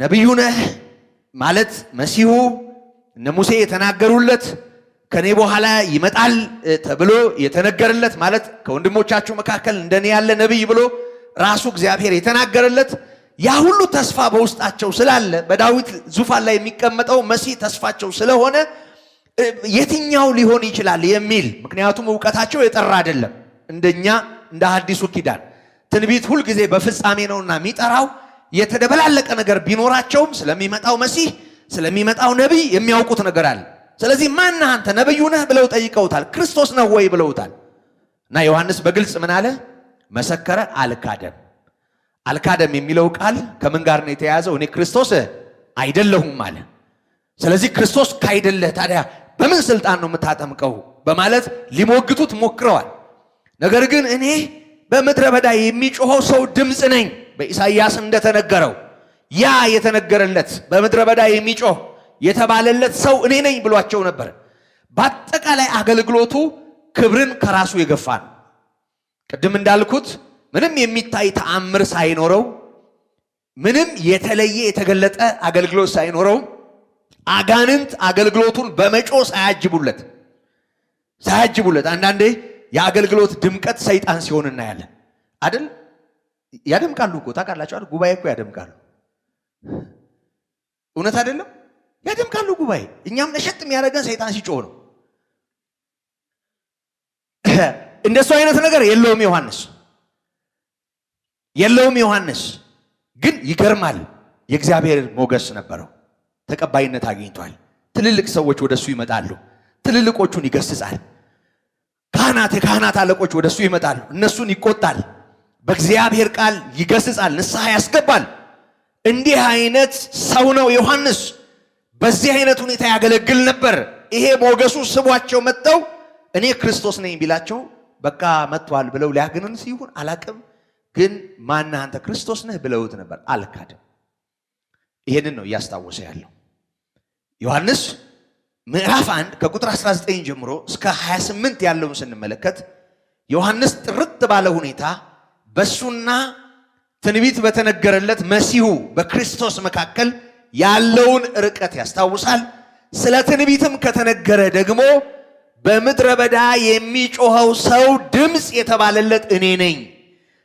ነብዩ ነህ ማለት መሲሁ እነ ሙሴ የተናገሩለት ከኔ በኋላ ይመጣል ተብሎ የተነገረለት ማለት ከወንድሞቻችሁ መካከል እንደኔ ያለ ነብይ ብሎ ራሱ እግዚአብሔር የተናገረለት ያ ሁሉ ተስፋ በውስጣቸው ስላለ በዳዊት ዙፋን ላይ የሚቀመጠው መሲህ ተስፋቸው ስለሆነ የትኛው ሊሆን ይችላል የሚል ምክንያቱም ዕውቀታቸው የጠራ አይደለም። እንደኛ እንደ አዲሱ ኪዳን ትንቢት ሁሉ ጊዜ በፍጻሜ ነውና የሚጠራው የተደበላለቀ ነገር ቢኖራቸውም ስለሚመጣው መሲህ ስለሚመጣው ነብይ የሚያውቁት ነገር አለ። ስለዚህ ማን አንተ ነብዩ ነህ ብለው ጠይቀውታል። ክርስቶስ ነው ወይ ብለውታል። እና ዮሐንስ በግልጽ ምን አለ? መሰከረ፣ አልካደም። አልካደም የሚለው ቃል ከምን ጋር ነው የተያያዘው? እኔ ክርስቶስ አይደለሁም አለ። ስለዚህ ክርስቶስ ካይደለህ ታዲያ በምን ስልጣን ነው የምታጠምቀው በማለት ሊሞግቱት ሞክረዋል። ነገር ግን እኔ በምድረ በዳ የሚጮኸው ሰው ድምፅ ነኝ በኢሳይያስ እንደተነገረው ያ የተነገረለት በምድረ በዳ የሚጮህ የተባለለት ሰው እኔ ነኝ ብሏቸው ነበር። በአጠቃላይ አገልግሎቱ ክብርን ከራሱ የገፋ ነው። ቅድም እንዳልኩት ምንም የሚታይ ተአምር ሳይኖረው ምንም የተለየ የተገለጠ አገልግሎት ሳይኖረው አጋንንት አገልግሎቱን በመጮ ሳያጅቡለት አንዳንዴ የአገልግሎት ድምቀት ሰይጣን ሲሆን እናያለን አይደል? ያደምቃሉ እኮ ታውቃላችሁ አይደል? ጉባኤ እኮ ያደምቃሉ። እውነት አይደለም? ያደምቃሉ ጉባኤ። እኛም ነሸጥ የሚያደርገን ሰይጣን ሲጮህ ነው። እንደሱ አይነት ነገር የለውም ዮሐንስ ግን ይገርማል። የእግዚአብሔር ሞገስ ነበረው፣ ተቀባይነት አግኝቷል። ትልልቅ ሰዎች ወደሱ ይመጣሉ፣ ትልልቆቹን ይገስጻል። የካህናት አለቆች ወደሱ ይመጣሉ፣ እነሱን ይቆጣል፣ በእግዚአብሔር ቃል ይገስጻል፣ ንስሐ ያስገባል። እንዲህ አይነት ሰው ነው ዮሐንስ። በዚህ አይነት ሁኔታ ያገለግል ነበር። ይሄ ሞገሱ ስቧቸው መጥተው እኔ ክርስቶስ ነኝ ቢላቸው በቃ መጥቷል ብለው ሊያገኑን ሲሆን አላቅም፣ ግን ማነህ አንተ ክርስቶስ ነህ ብለውት ነበር። አልካደም። ይሄንን ነው እያስታወሰ ያለው ዮሐንስ። ምዕራፍ 1 ከቁጥር 19 ጀምሮ እስከ 28 ያለውን ስንመለከት ዮሐንስ ጥርት ባለ ሁኔታ በሱና ትንቢት በተነገረለት መሲሁ በክርስቶስ መካከል ያለውን ርቀት ያስታውሳል። ስለ ትንቢትም ከተነገረ ደግሞ በምድረ በዳ የሚጮኸው ሰው ድምፅ የተባለለት እኔ ነኝ፣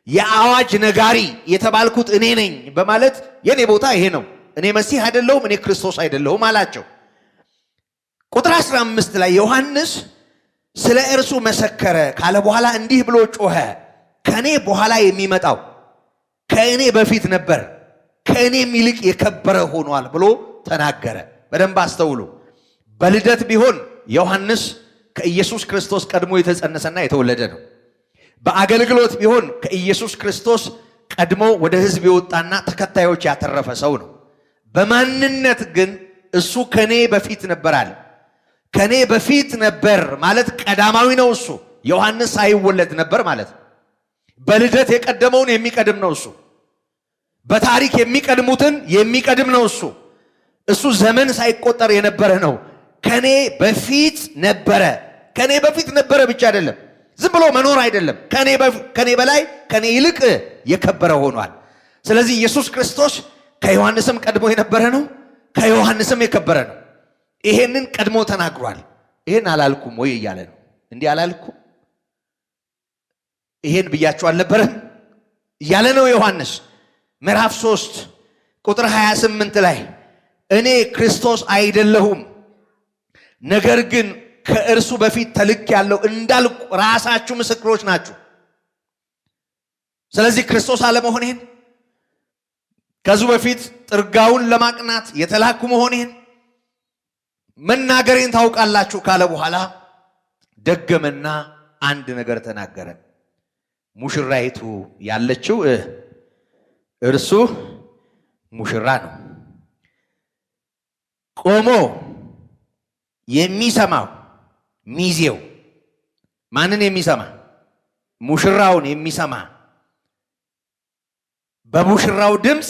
የአዋጅ ነጋሪ የተባልኩት እኔ ነኝ በማለት የኔ ቦታ ይሄ ነው፣ እኔ መሲህ አይደለሁም፣ እኔ ክርስቶስ አይደለሁም አላቸው። ቁጥር 15 ላይ ዮሐንስ ስለ እርሱ መሰከረ ካለ በኋላ እንዲህ ብሎ ጮኸ፣ ከኔ በኋላ የሚመጣው ከእኔ በፊት ነበር፣ ከእኔም ይልቅ የከበረ ሆኗል ብሎ ተናገረ። በደንብ አስተውሉ። በልደት ቢሆን ዮሐንስ ከኢየሱስ ክርስቶስ ቀድሞ የተጸነሰና የተወለደ ነው። በአገልግሎት ቢሆን ከኢየሱስ ክርስቶስ ቀድሞ ወደ ሕዝብ የወጣና ተከታዮች ያተረፈ ሰው ነው። በማንነት ግን እሱ ከኔ በፊት ነበር አለ። ከኔ በፊት ነበር ማለት ቀዳማዊ ነው እሱ። ዮሐንስ ሳይወለድ ነበር ማለት ነው። በልደት የቀደመውን የሚቀድም ነው እሱ። በታሪክ የሚቀድሙትን የሚቀድም ነው እሱ። እሱ ዘመን ሳይቆጠር የነበረ ነው። ከኔ በፊት ነበረ። ከኔ በፊት ነበረ ብቻ አይደለም፣ ዝም ብሎ መኖር አይደለም። ከኔ በላይ ከኔ ይልቅ የከበረ ሆኗል። ስለዚህ ኢየሱስ ክርስቶስ ከዮሐንስም ቀድሞ የነበረ ነው፣ ከዮሐንስም የከበረ ነው። ይሄንን ቀድሞ ተናግሯል። ይሄን አላልኩም ወይ እያለ ነው። እንዲህ አላልኩም፣ ይሄን ብያችሁ አልነበረም እያለ ነው ዮሐንስ። ምዕራፍ 3 ቁጥር 28 ላይ እኔ ክርስቶስ አይደለሁም፣ ነገር ግን ከእርሱ በፊት ተልክ ያለው እንዳልኩ ራሳችሁ ምስክሮች ናችሁ። ስለዚህ ክርስቶስ አለመሆኔን ከዙ በፊት ጥርጋውን ለማቅናት የተላኩ መሆኔን መናገሬን ታውቃላችሁ ካለ በኋላ ደገመና አንድ ነገር ተናገረ። ሙሽራይቱ ያለችው እርሱ ሙሽራ ነው። ቆሞ የሚሰማው ሚዜው ማንን የሚሰማ? ሙሽራውን የሚሰማ በሙሽራው ድምፅ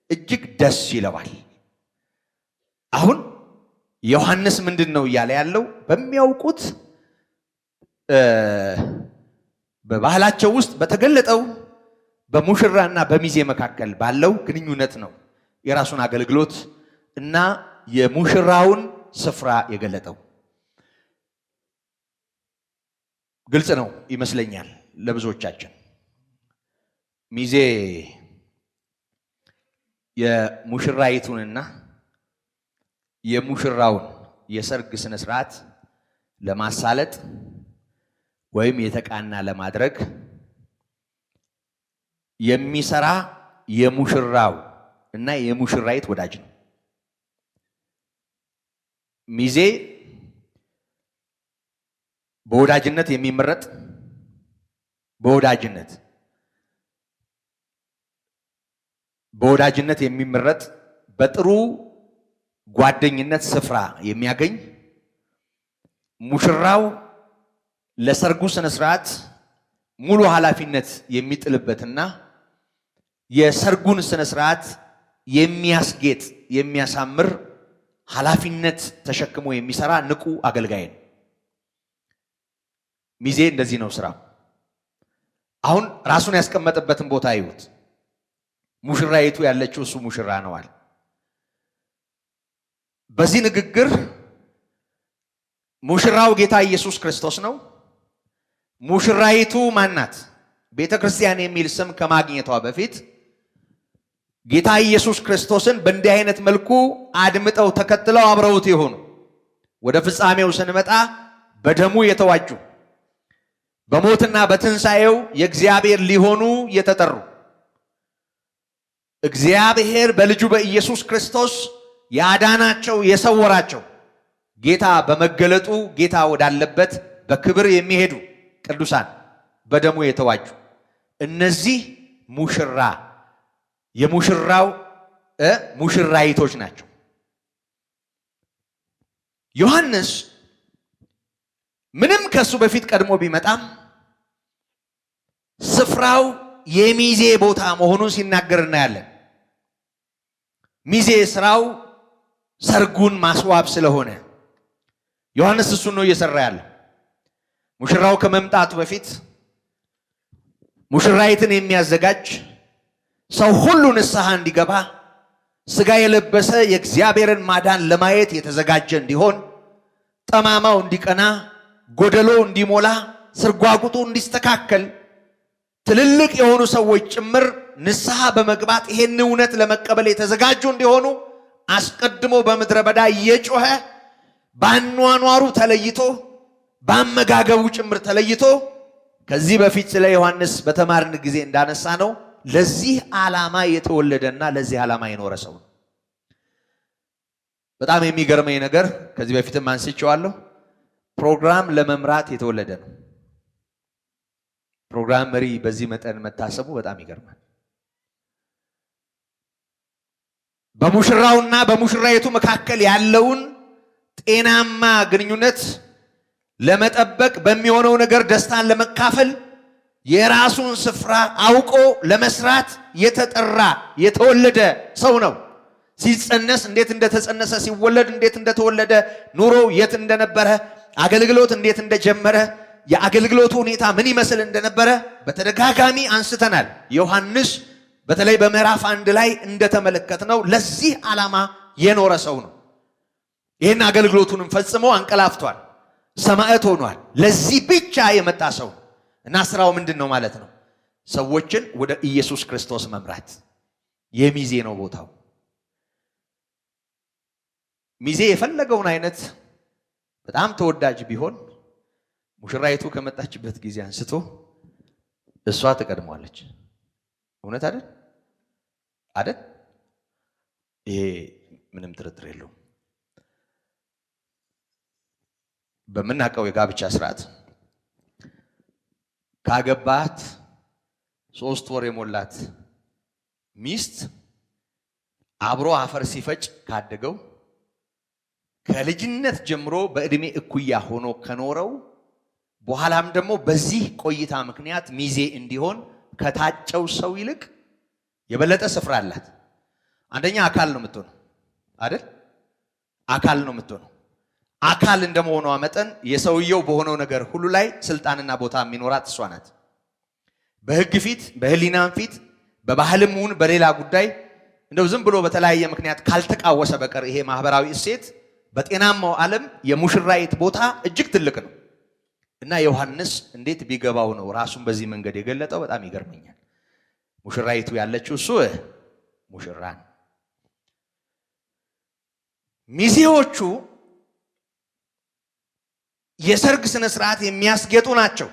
እጅግ ደስ ይለዋል። አሁን ዮሐንስ ምንድን ነው እያለ ያለው? በሚያውቁት በባህላቸው ውስጥ በተገለጠው በሙሽራና በሚዜ መካከል ባለው ግንኙነት ነው የራሱን አገልግሎት እና የሙሽራውን ስፍራ የገለጠው። ግልጽ ነው ይመስለኛል ለብዙዎቻችን። ሚዜ የሙሽራይቱንና የሙሽራውን የሰርግ ስነ ስርዓት ለማሳለጥ ወይም የተቃና ለማድረግ የሚሰራ የሙሽራው እና የሙሽራይት ወዳጅ ነው። ሚዜ በወዳጅነት የሚመረጥ በወዳጅነት የሚመረጥ በጥሩ ጓደኝነት ስፍራ የሚያገኝ ሙሽራው ለሰርጉ ስነ ስርዓት ሙሉ ኃላፊነት የሚጥልበትና የሰርጉን ስነ ስርዓት የሚያስጌጥ የሚያሳምር ኃላፊነት ተሸክሞ የሚሰራ ንቁ አገልጋይ ነው። ሚዜ እንደዚህ ነው ስራ። አሁን ራሱን ያስቀመጠበትን ቦታ ይዩት። ሙሽራይቱ ያለችው እሱ ሙሽራ ነው አለ። በዚህ ንግግር ሙሽራው ጌታ ኢየሱስ ክርስቶስ ነው። ሙሽራይቱ ማናት? ቤተ ክርስቲያን የሚል ስም ከማግኘቷ በፊት ጌታ ኢየሱስ ክርስቶስን በእንዲህ አይነት መልኩ አድምጠው ተከትለው አብረውት የሆኑ ወደ ፍጻሜው ስንመጣ በደሙ የተዋጁ በሞትና በትንሣኤው የእግዚአብሔር ሊሆኑ የተጠሩ እግዚአብሔር በልጁ በኢየሱስ ክርስቶስ ያዳናቸው የሰወራቸው ጌታ በመገለጡ ጌታ ወዳለበት በክብር የሚሄዱ ቅዱሳን በደሙ የተዋጁ እነዚህ ሙሽራ የሙሽራው ሙሽራይቶች ናቸው። ዮሐንስ ምንም ከሱ በፊት ቀድሞ ቢመጣም ስፍራው የሚዜ ቦታ መሆኑን ሲናገር እናያለን። ሚዜ ስራው ሰርጉን ማስዋብ ስለሆነ ዮሐንስ እሱን ነው እየሰራ ያለው። ሙሽራው ከመምጣቱ በፊት ሙሽራይትን የሚያዘጋጅ ሰው ሁሉ ንስሐ እንዲገባ ሥጋ የለበሰ የእግዚአብሔርን ማዳን ለማየት የተዘጋጀ እንዲሆን ጠማማው እንዲቀና ጎደሎ እንዲሞላ ስርጓጉጡ እንዲስተካከል ትልልቅ የሆኑ ሰዎች ጭምር ንስሐ በመግባት ይሄን እውነት ለመቀበል የተዘጋጁ እንዲሆኑ አስቀድሞ በምድረ በዳ እየጮኸ ባኗኗሩ ተለይቶ ባመጋገቡ ጭምር ተለይቶ ከዚህ በፊት ስለ ዮሐንስ በተማርን ጊዜ እንዳነሳ ነው ለዚህ ዓላማ የተወለደና ለዚህ ዓላማ የኖረ ሰው ነው። በጣም የሚገርመኝ ነገር ከዚህ በፊትም አንስቼዋለሁ። ፕሮግራም ለመምራት የተወለደ ነው። ፕሮግራም መሪ በዚህ መጠን መታሰቡ በጣም ይገርማል። በሙሽራውና በሙሽራይቱ መካከል ያለውን ጤናማ ግንኙነት ለመጠበቅ በሚሆነው ነገር ደስታን ለመካፈል የራሱን ስፍራ አውቆ ለመስራት የተጠራ የተወለደ ሰው ነው። ሲጸነስ እንዴት እንደተጸነሰ፣ ሲወለድ እንዴት እንደተወለደ፣ ኑሮው የት እንደነበረ፣ አገልግሎት እንዴት እንደጀመረ፣ የአገልግሎቱ ሁኔታ ምን ይመስል እንደነበረ በተደጋጋሚ አንስተናል። ዮሐንስ በተለይ በምዕራፍ 1 ላይ እንደተመለከትነው ለዚህ ዓላማ የኖረ ሰው ነው። ይህን አገልግሎቱንም ፈጽሞ አንቀላፍቷል፣ ሰማዕት ሆኗል። ለዚህ ብቻ የመጣ ሰው እና ስራው ምንድን ነው ማለት ነው? ሰዎችን ወደ ኢየሱስ ክርስቶስ መምራት። የሚዜ ነው ቦታው። ሚዜ የፈለገውን አይነት በጣም ተወዳጅ ቢሆን ሙሽራይቱ ከመጣችበት ጊዜ አንስቶ እሷ ትቀድመዋለች። እውነት አይደል? አይደል? ይሄ ምንም ጥርጥር የለውም። በምናውቀው የጋብቻ ስርዓት ካገባት 3 ወር የሞላት ሚስት አብሮ አፈር ሲፈጭ ካደገው ከልጅነት ጀምሮ በእድሜ እኩያ ሆኖ ከኖረው በኋላም ደግሞ በዚህ ቆይታ ምክንያት ሚዜ እንዲሆን ከታጨው ሰው ይልቅ የበለጠ ስፍራ አላት። አንደኛ አካል ነው የምትሆነው አይደል? አካል ነው የምትሆነው። አካል እንደመሆኗ መጠን የሰውየው በሆነው ነገር ሁሉ ላይ ስልጣንና ቦታ የሚኖራት እሷ ናት። በሕግ ፊት፣ በህሊናም ፊት፣ በባህልም ሆነ በሌላ ጉዳይ እንደው ዝም ብሎ በተለያየ ምክንያት ካልተቃወሰ በቀር ይሄ ማህበራዊ እሴት በጤናማው ዓለም የሙሽራይት ቦታ እጅግ ትልቅ ነው እና ዮሐንስ እንዴት ቢገባው ነው ራሱን በዚህ መንገድ የገለጠው? በጣም ይገርመኛል። ሙሽራይቱ ያለችው እሱ ሙሽራን፣ ሚዜዎቹ የሰርግ ስነ ስርዓት የሚያስጌጡ ናቸው።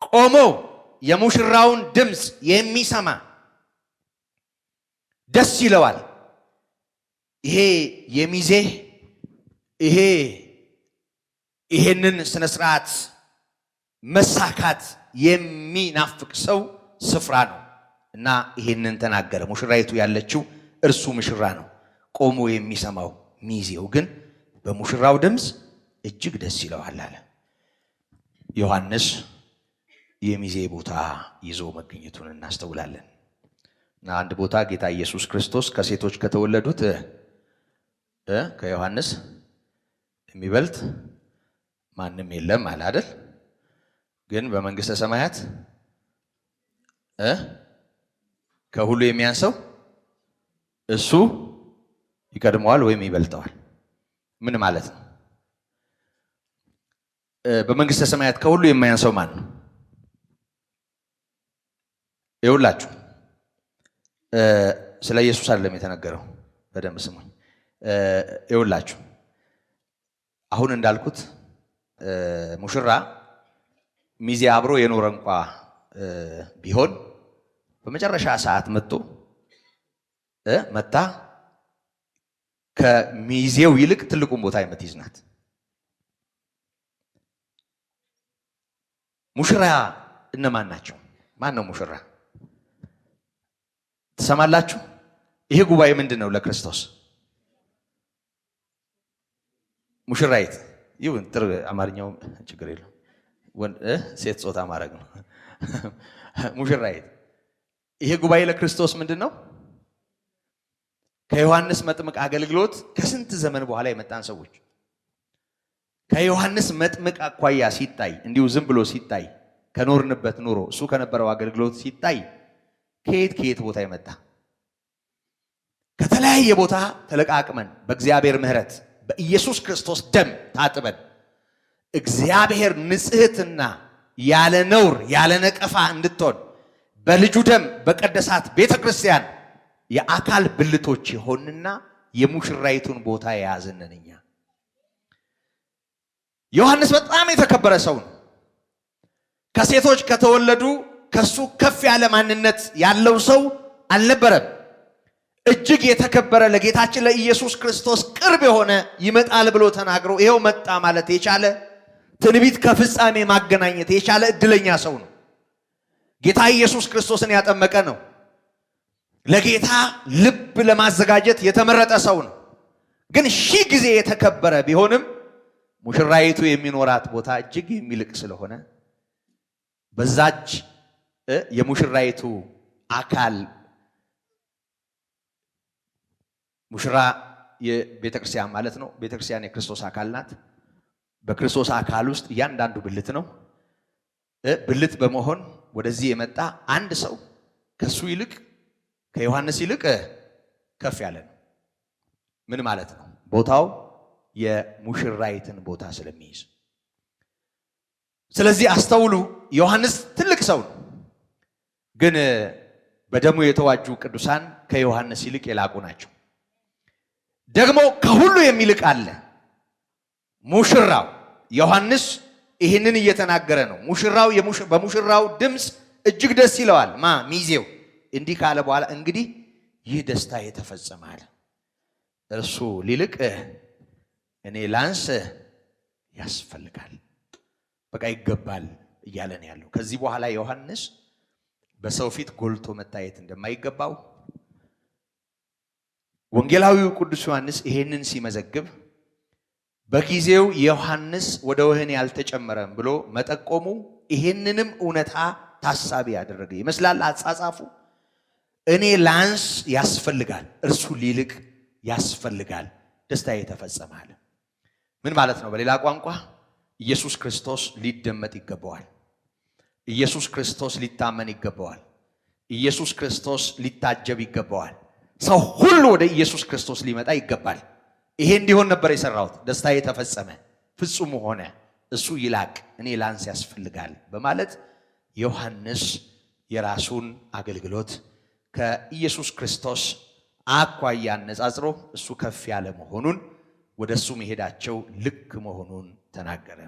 ቆመው የሙሽራውን ድምፅ የሚሰማ ደስ ይለዋል። ይሄ የሚዜ ይሄንን ስነ ስርዓት መሳካት የሚናፍቅ ሰው ስፍራ ነው እና ይሄንን ተናገረ። ሙሽራይቱ ያለችው እርሱ ሙሽራ ነው። ቆሞ የሚሰማው ሚዜው ግን በሙሽራው ድምፅ እጅግ ደስ ይለዋል አለ። ዮሐንስ የሚዜ ቦታ ይዞ መገኘቱን እናስተውላለን። እና አንድ ቦታ ጌታ ኢየሱስ ክርስቶስ ከሴቶች ከተወለዱት ከዮሐንስ የሚበልጥ ማንም የለም አለ አይደል? ግን በመንግስተ ሰማያት ከሁሉ የሚያንሰው እሱ ይቀድመዋል ወይም ይበልጠዋል። ምን ማለት ነው? በመንግስተ ሰማያት ከሁሉ የማያንሰው ማን ነው? ይኸውላችሁ ስለ ኢየሱስ አይደለም የተነገረው። በደንብ ስሙኝ። ይኸውላችሁ አሁን እንዳልኩት ሙሽራ ሚዜ አብሮ የኖረ እንኳ ቢሆን በመጨረሻ ሰዓት መጣ ከሚዜው ይልቅ ትልቁን ቦታ የምትይዝ ናት። ሙሽራ እነማን ናቸው? ማን ነው ሙሽራ? ትሰማላችሁ? ይሄ ጉባኤ ምንድን ነው ለክርስቶስ? ሙሽራይት ይሁን ጥሩ፣ አማርኛው ችግር የለው፣ ሴት ጾታ ማድረግ ነው። ሙሽራይት። ይሄ ጉባኤ ለክርስቶስ ምንድን ነው? ከዮሐንስ መጥምቅ አገልግሎት ከስንት ዘመን በኋላ የመጣን ሰዎች ከዮሐንስ መጥምቅ አኳያ ሲታይ እንዲሁ ዝም ብሎ ሲታይ ከኖርንበት ኑሮ እሱ ከነበረው አገልግሎት ሲታይ ከየት ቦታ የመጣ ከተለያየ ቦታ ተለቃቅመን በእግዚአብሔር ምሕረት በኢየሱስ ክርስቶስ ደም ታጥበን እግዚአብሔር ንጽሕትና ያለ ነውር ያለ ነቀፋ እንድትሆን በልጁ ደም በቀደሳት ቤተክርስቲያን የአካል ብልቶች የሆንና የሙሽራይቱን ቦታ የያዝንን እኛ። ዮሐንስ በጣም የተከበረ ሰው ነው። ከሴቶች ከተወለዱ ከሱ ከፍ ያለ ማንነት ያለው ሰው አልነበረም። እጅግ የተከበረ ለጌታችን ለኢየሱስ ክርስቶስ ቅርብ የሆነ ይመጣል ብሎ ተናግሮ ይሄው መጣ ማለት የቻለ ትንቢት ከፍጻሜ ማገናኘት የቻለ እድለኛ ሰው ነው። ጌታ ኢየሱስ ክርስቶስን ያጠመቀ ነው። ለጌታ ልብ ለማዘጋጀት የተመረጠ ሰው ነው። ግን ሺህ ጊዜ የተከበረ ቢሆንም ሙሽራይቱ የሚኖራት ቦታ እጅግ የሚልቅ ስለሆነ በዛች የሙሽራይቱ አካል ሙሽራ የቤተክርስቲያን ማለት ነው። ቤተክርስቲያን የክርስቶስ አካል ናት። በክርስቶስ አካል ውስጥ እያንዳንዱ ብልት ነው። ብልት በመሆን ወደዚህ የመጣ አንድ ሰው ከሱ ይልቅ ከዮሐንስ ይልቅ ከፍ ያለ ነው። ምን ማለት ነው? ቦታው የሙሽራይትን ቦታ ስለሚይዝ። ስለዚህ አስተውሉ፣ ዮሐንስ ትልቅ ሰው ነው። ግን በደሙ የተዋጁ ቅዱሳን ከዮሐንስ ይልቅ የላቁ ናቸው። ደግሞ ከሁሉ የሚልቅ አለ፣ ሙሽራው። ዮሐንስ ይህንን እየተናገረ ነው። ሙሽራው በሙሽራው ድምፅ እጅግ ደስ ይለዋል። ሚዜው እንዲህ ካለ በኋላ እንግዲህ ይህ ደስታ የተፈጸመ አለ። እርሱ ሊልቅ እኔ ላንስ ያስፈልጋል፣ በቃ ይገባል እያለን ያለው። ከዚህ በኋላ ዮሐንስ በሰው ፊት ጎልቶ መታየት እንደማይገባው ወንጌላዊው ቅዱስ ዮሐንስ ይሄንን ሲመዘግብ በጊዜው ዮሐንስ ወደ ወህኒ አልተጨመረም ብሎ መጠቆሙ ይሄንንም እውነታ ታሳቢ ያደረገ ይመስላል። አጻጻፉ እኔ ላንስ ያስፈልጋል፣ እርሱ ሊልቅ ያስፈልጋል፣ ደስታ የተፈጸመ አለ። ምን ማለት ነው? በሌላ ቋንቋ ኢየሱስ ክርስቶስ ሊደመጥ ይገባዋል። ኢየሱስ ክርስቶስ ሊታመን ይገባዋል። ኢየሱስ ክርስቶስ ሊታጀብ ይገባዋል። ሰው ሁሉ ወደ ኢየሱስ ክርስቶስ ሊመጣ ይገባል። ይሄ እንዲሆን ነበር የሰራሁት። ደስታዬ ተፈጸመ፣ ፍጹም ሆነ፣ እሱ ይላቅ፣ እኔ ላንስ ያስፈልጋል በማለት ዮሐንስ የራሱን አገልግሎት ከኢየሱስ ክርስቶስ አኳያ አነጻጽሮ እሱ ከፍ ያለ መሆኑን ወደ እሱ መሄዳቸው ልክ መሆኑን ተናገረ።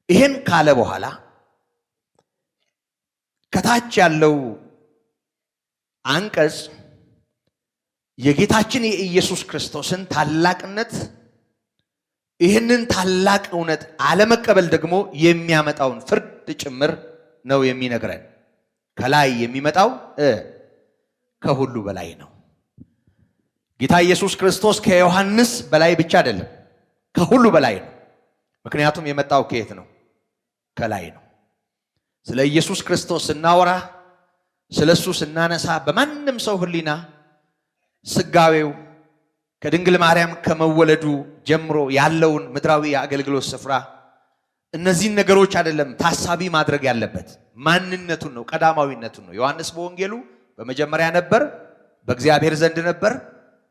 ይሄን ካለ በኋላ ከታች ያለው አንቀጽ የጌታችን የኢየሱስ ክርስቶስን ታላቅነት፣ ይህንን ታላቅ እውነት አለመቀበል ደግሞ የሚያመጣውን ፍርድ ጭምር ነው የሚነግረን። ከላይ የሚመጣው ከሁሉ በላይ ነው። ጌታ ኢየሱስ ክርስቶስ ከዮሐንስ በላይ ብቻ አይደለም፣ ከሁሉ በላይ ነው። ምክንያቱም የመጣው ከየት ነው? ከላይ ነው። ስለ ኢየሱስ ክርስቶስ ስናወራ፣ ስለ እሱ ስናነሳ በማንም ሰው ሕሊና ስጋዌው ከድንግል ማርያም ከመወለዱ ጀምሮ ያለውን ምድራዊ የአገልግሎት ስፍራ እነዚህን ነገሮች አይደለም ታሳቢ ማድረግ ያለበት፣ ማንነቱን ነው፣ ቀዳማዊነቱን ነው። ዮሐንስ በወንጌሉ በመጀመሪያ ነበር፣ በእግዚአብሔር ዘንድ ነበር፣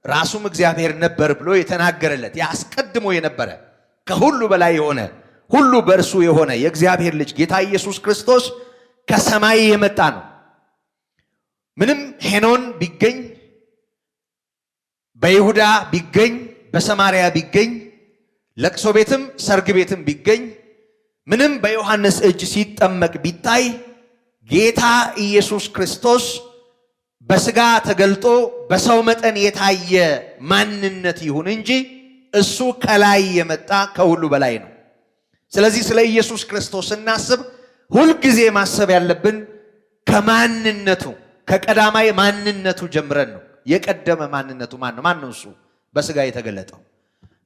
ራሱም እግዚአብሔር ነበር ብሎ የተናገረለት ያስቀድሞ የነበረ ከሁሉ በላይ የሆነ ሁሉ በእርሱ የሆነ የእግዚአብሔር ልጅ ጌታ ኢየሱስ ክርስቶስ ከሰማይ የመጣ ነው። ምንም ሄኖን ቢገኝ፣ በይሁዳ ቢገኝ፣ በሰማርያ ቢገኝ፣ ለቅሶ ቤትም ሰርግ ቤትም ቢገኝ፣ ምንም በዮሐንስ እጅ ሲጠመቅ ቢታይ ጌታ ኢየሱስ ክርስቶስ በስጋ ተገልጦ በሰው መጠን የታየ ማንነት ይሁን እንጂ እሱ ከላይ የመጣ ከሁሉ በላይ ነው። ስለዚህ ስለ ኢየሱስ ክርስቶስ ስናስብ ሁልጊዜ ማሰብ ያለብን ከማንነቱ ከቀዳማይ ማንነቱ ጀምረን ነው። የቀደመ ማንነቱ ማን ነው? ማን ነው? እሱ በስጋ የተገለጠው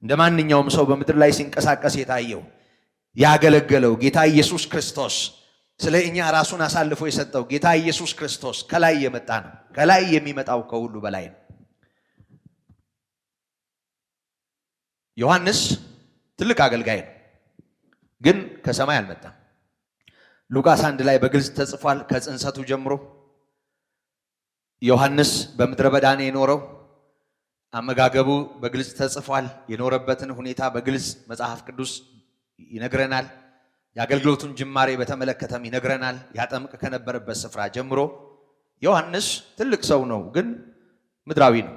እንደ ማንኛውም ሰው በምድር ላይ ሲንቀሳቀስ የታየው ያገለገለው ጌታ ኢየሱስ ክርስቶስ ስለ እኛ ራሱን አሳልፎ የሰጠው ጌታ ኢየሱስ ክርስቶስ ከላይ የመጣ ነው። ከላይ የሚመጣው ከሁሉ በላይ ነው። ዮሐንስ ትልቅ አገልጋይ ነው፣ ግን ከሰማይ አልመጣም። ሉቃስ 1 ላይ በግልጽ ተጽፏል። ከጽንሰቱ ጀምሮ ዮሐንስ በምድረ በዳ ነው የኖረው። አመጋገቡ በግልጽ ተጽፏል። የኖረበትን ሁኔታ በግልጽ መጽሐፍ ቅዱስ ይነግረናል። የአገልግሎቱን ጅማሬ በተመለከተም ይነግረናል። ያጠምቅ ከነበረበት ስፍራ ጀምሮ ዮሐንስ ትልቅ ሰው ነው፣ ግን ምድራዊ ነው።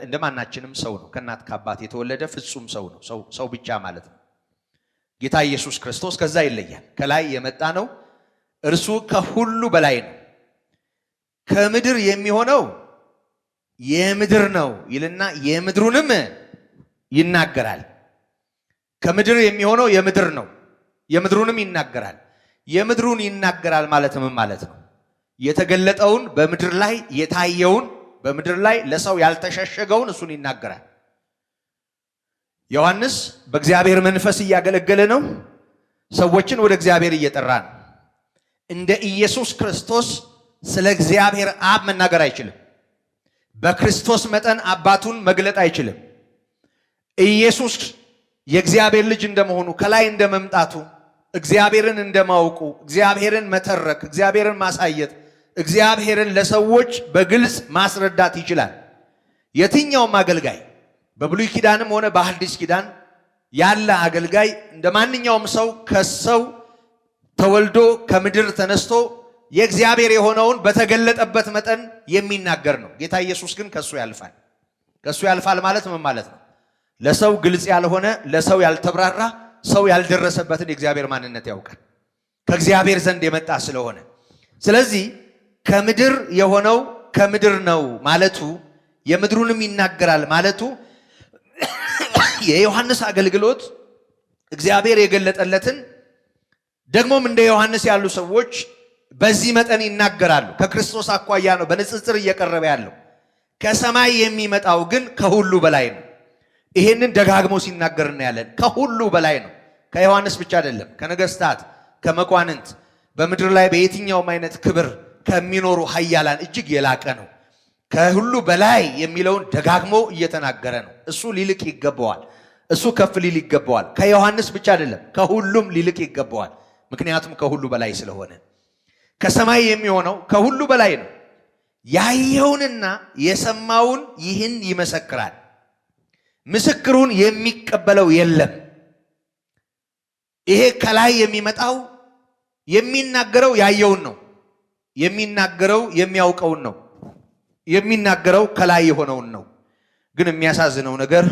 እንደማናችንም ሰው ነው። ከእናት ከአባት የተወለደ ፍጹም ሰው ነው። ሰው ብቻ ማለት ነው። ጌታ ኢየሱስ ክርስቶስ ከዛ ይለያል። ከላይ የመጣ ነው። እርሱ ከሁሉ በላይ ነው። ከምድር የሚሆነው የምድር ነው ይልና የምድሩንም ይናገራል። ከምድር የሚሆነው የምድር ነው፣ የምድሩንም ይናገራል። የምድሩን ይናገራል ማለት ምን ማለት ነው? የተገለጠውን በምድር ላይ የታየውን በምድር ላይ ለሰው ያልተሸሸገውን እሱን ይናገራል። ዮሐንስ በእግዚአብሔር መንፈስ እያገለገለ ነው። ሰዎችን ወደ እግዚአብሔር እየጠራ ነው። እንደ ኢየሱስ ክርስቶስ ስለ እግዚአብሔር አብ መናገር አይችልም። በክርስቶስ መጠን አባቱን መግለጥ አይችልም። ኢየሱስ የእግዚአብሔር ልጅ እንደመሆኑ ከላይ እንደመምጣቱ እግዚአብሔርን እንደማወቁ እግዚአብሔርን መተረክ፣ እግዚአብሔርን ማሳየት፣ እግዚአብሔርን ለሰዎች በግልጽ ማስረዳት ይችላል። የትኛውም አገልጋይ በብሉይ ኪዳንም ሆነ በሐዲስ ኪዳን ያለ አገልጋይ እንደ ማንኛውም ሰው ከሰው ተወልዶ ከምድር ተነስቶ የእግዚአብሔር የሆነውን በተገለጠበት መጠን የሚናገር ነው። ጌታ ኢየሱስ ግን ከሱ ያልፋል። ከሱ ያልፋል ማለት ምን ማለት ነው? ለሰው ግልጽ ያልሆነ ለሰው ያልተብራራ ሰው ያልደረሰበትን የእግዚአብሔር ማንነት ያውቃል፣ ከእግዚአብሔር ዘንድ የመጣ ስለሆነ። ስለዚህ ከምድር የሆነው ከምድር ነው ማለቱ፣ የምድሩንም ይናገራል ማለቱ የዮሐንስ አገልግሎት እግዚአብሔር የገለጠለትን ደግሞም እንደ ዮሐንስ ያሉ ሰዎች በዚህ መጠን ይናገራሉ። ከክርስቶስ አኳያ ነው በንጽጽር እየቀረበ ያለው። ከሰማይ የሚመጣው ግን ከሁሉ በላይ ነው። ይሄንን ደጋግሞ ሲናገር እናያለን። ከሁሉ በላይ ነው። ከዮሐንስ ብቻ አይደለም፣ ከነገስታት ከመኳንንት በምድር ላይ በየትኛውም አይነት ክብር ከሚኖሩ ኃያላን እጅግ የላቀ ነው። ከሁሉ በላይ የሚለውን ደጋግሞ እየተናገረ ነው። እሱ ሊልቅ ይገባዋል። እሱ ከፍ ሊል ይገባዋል። ከዮሐንስ ብቻ አይደለም፣ ከሁሉም ሊልቅ ይገባዋል። ምክንያቱም ከሁሉ በላይ ስለሆነ ከሰማይ የሚሆነው ከሁሉ በላይ ነው። ያየውንና የሰማውን ይህን ይመሰክራል፣ ምስክሩን የሚቀበለው የለም። ይሄ ከላይ የሚመጣው የሚናገረው ያየውን ነው፣ የሚናገረው የሚያውቀውን ነው፣ የሚናገረው ከላይ የሆነውን ነው። ግን የሚያሳዝነው ነገር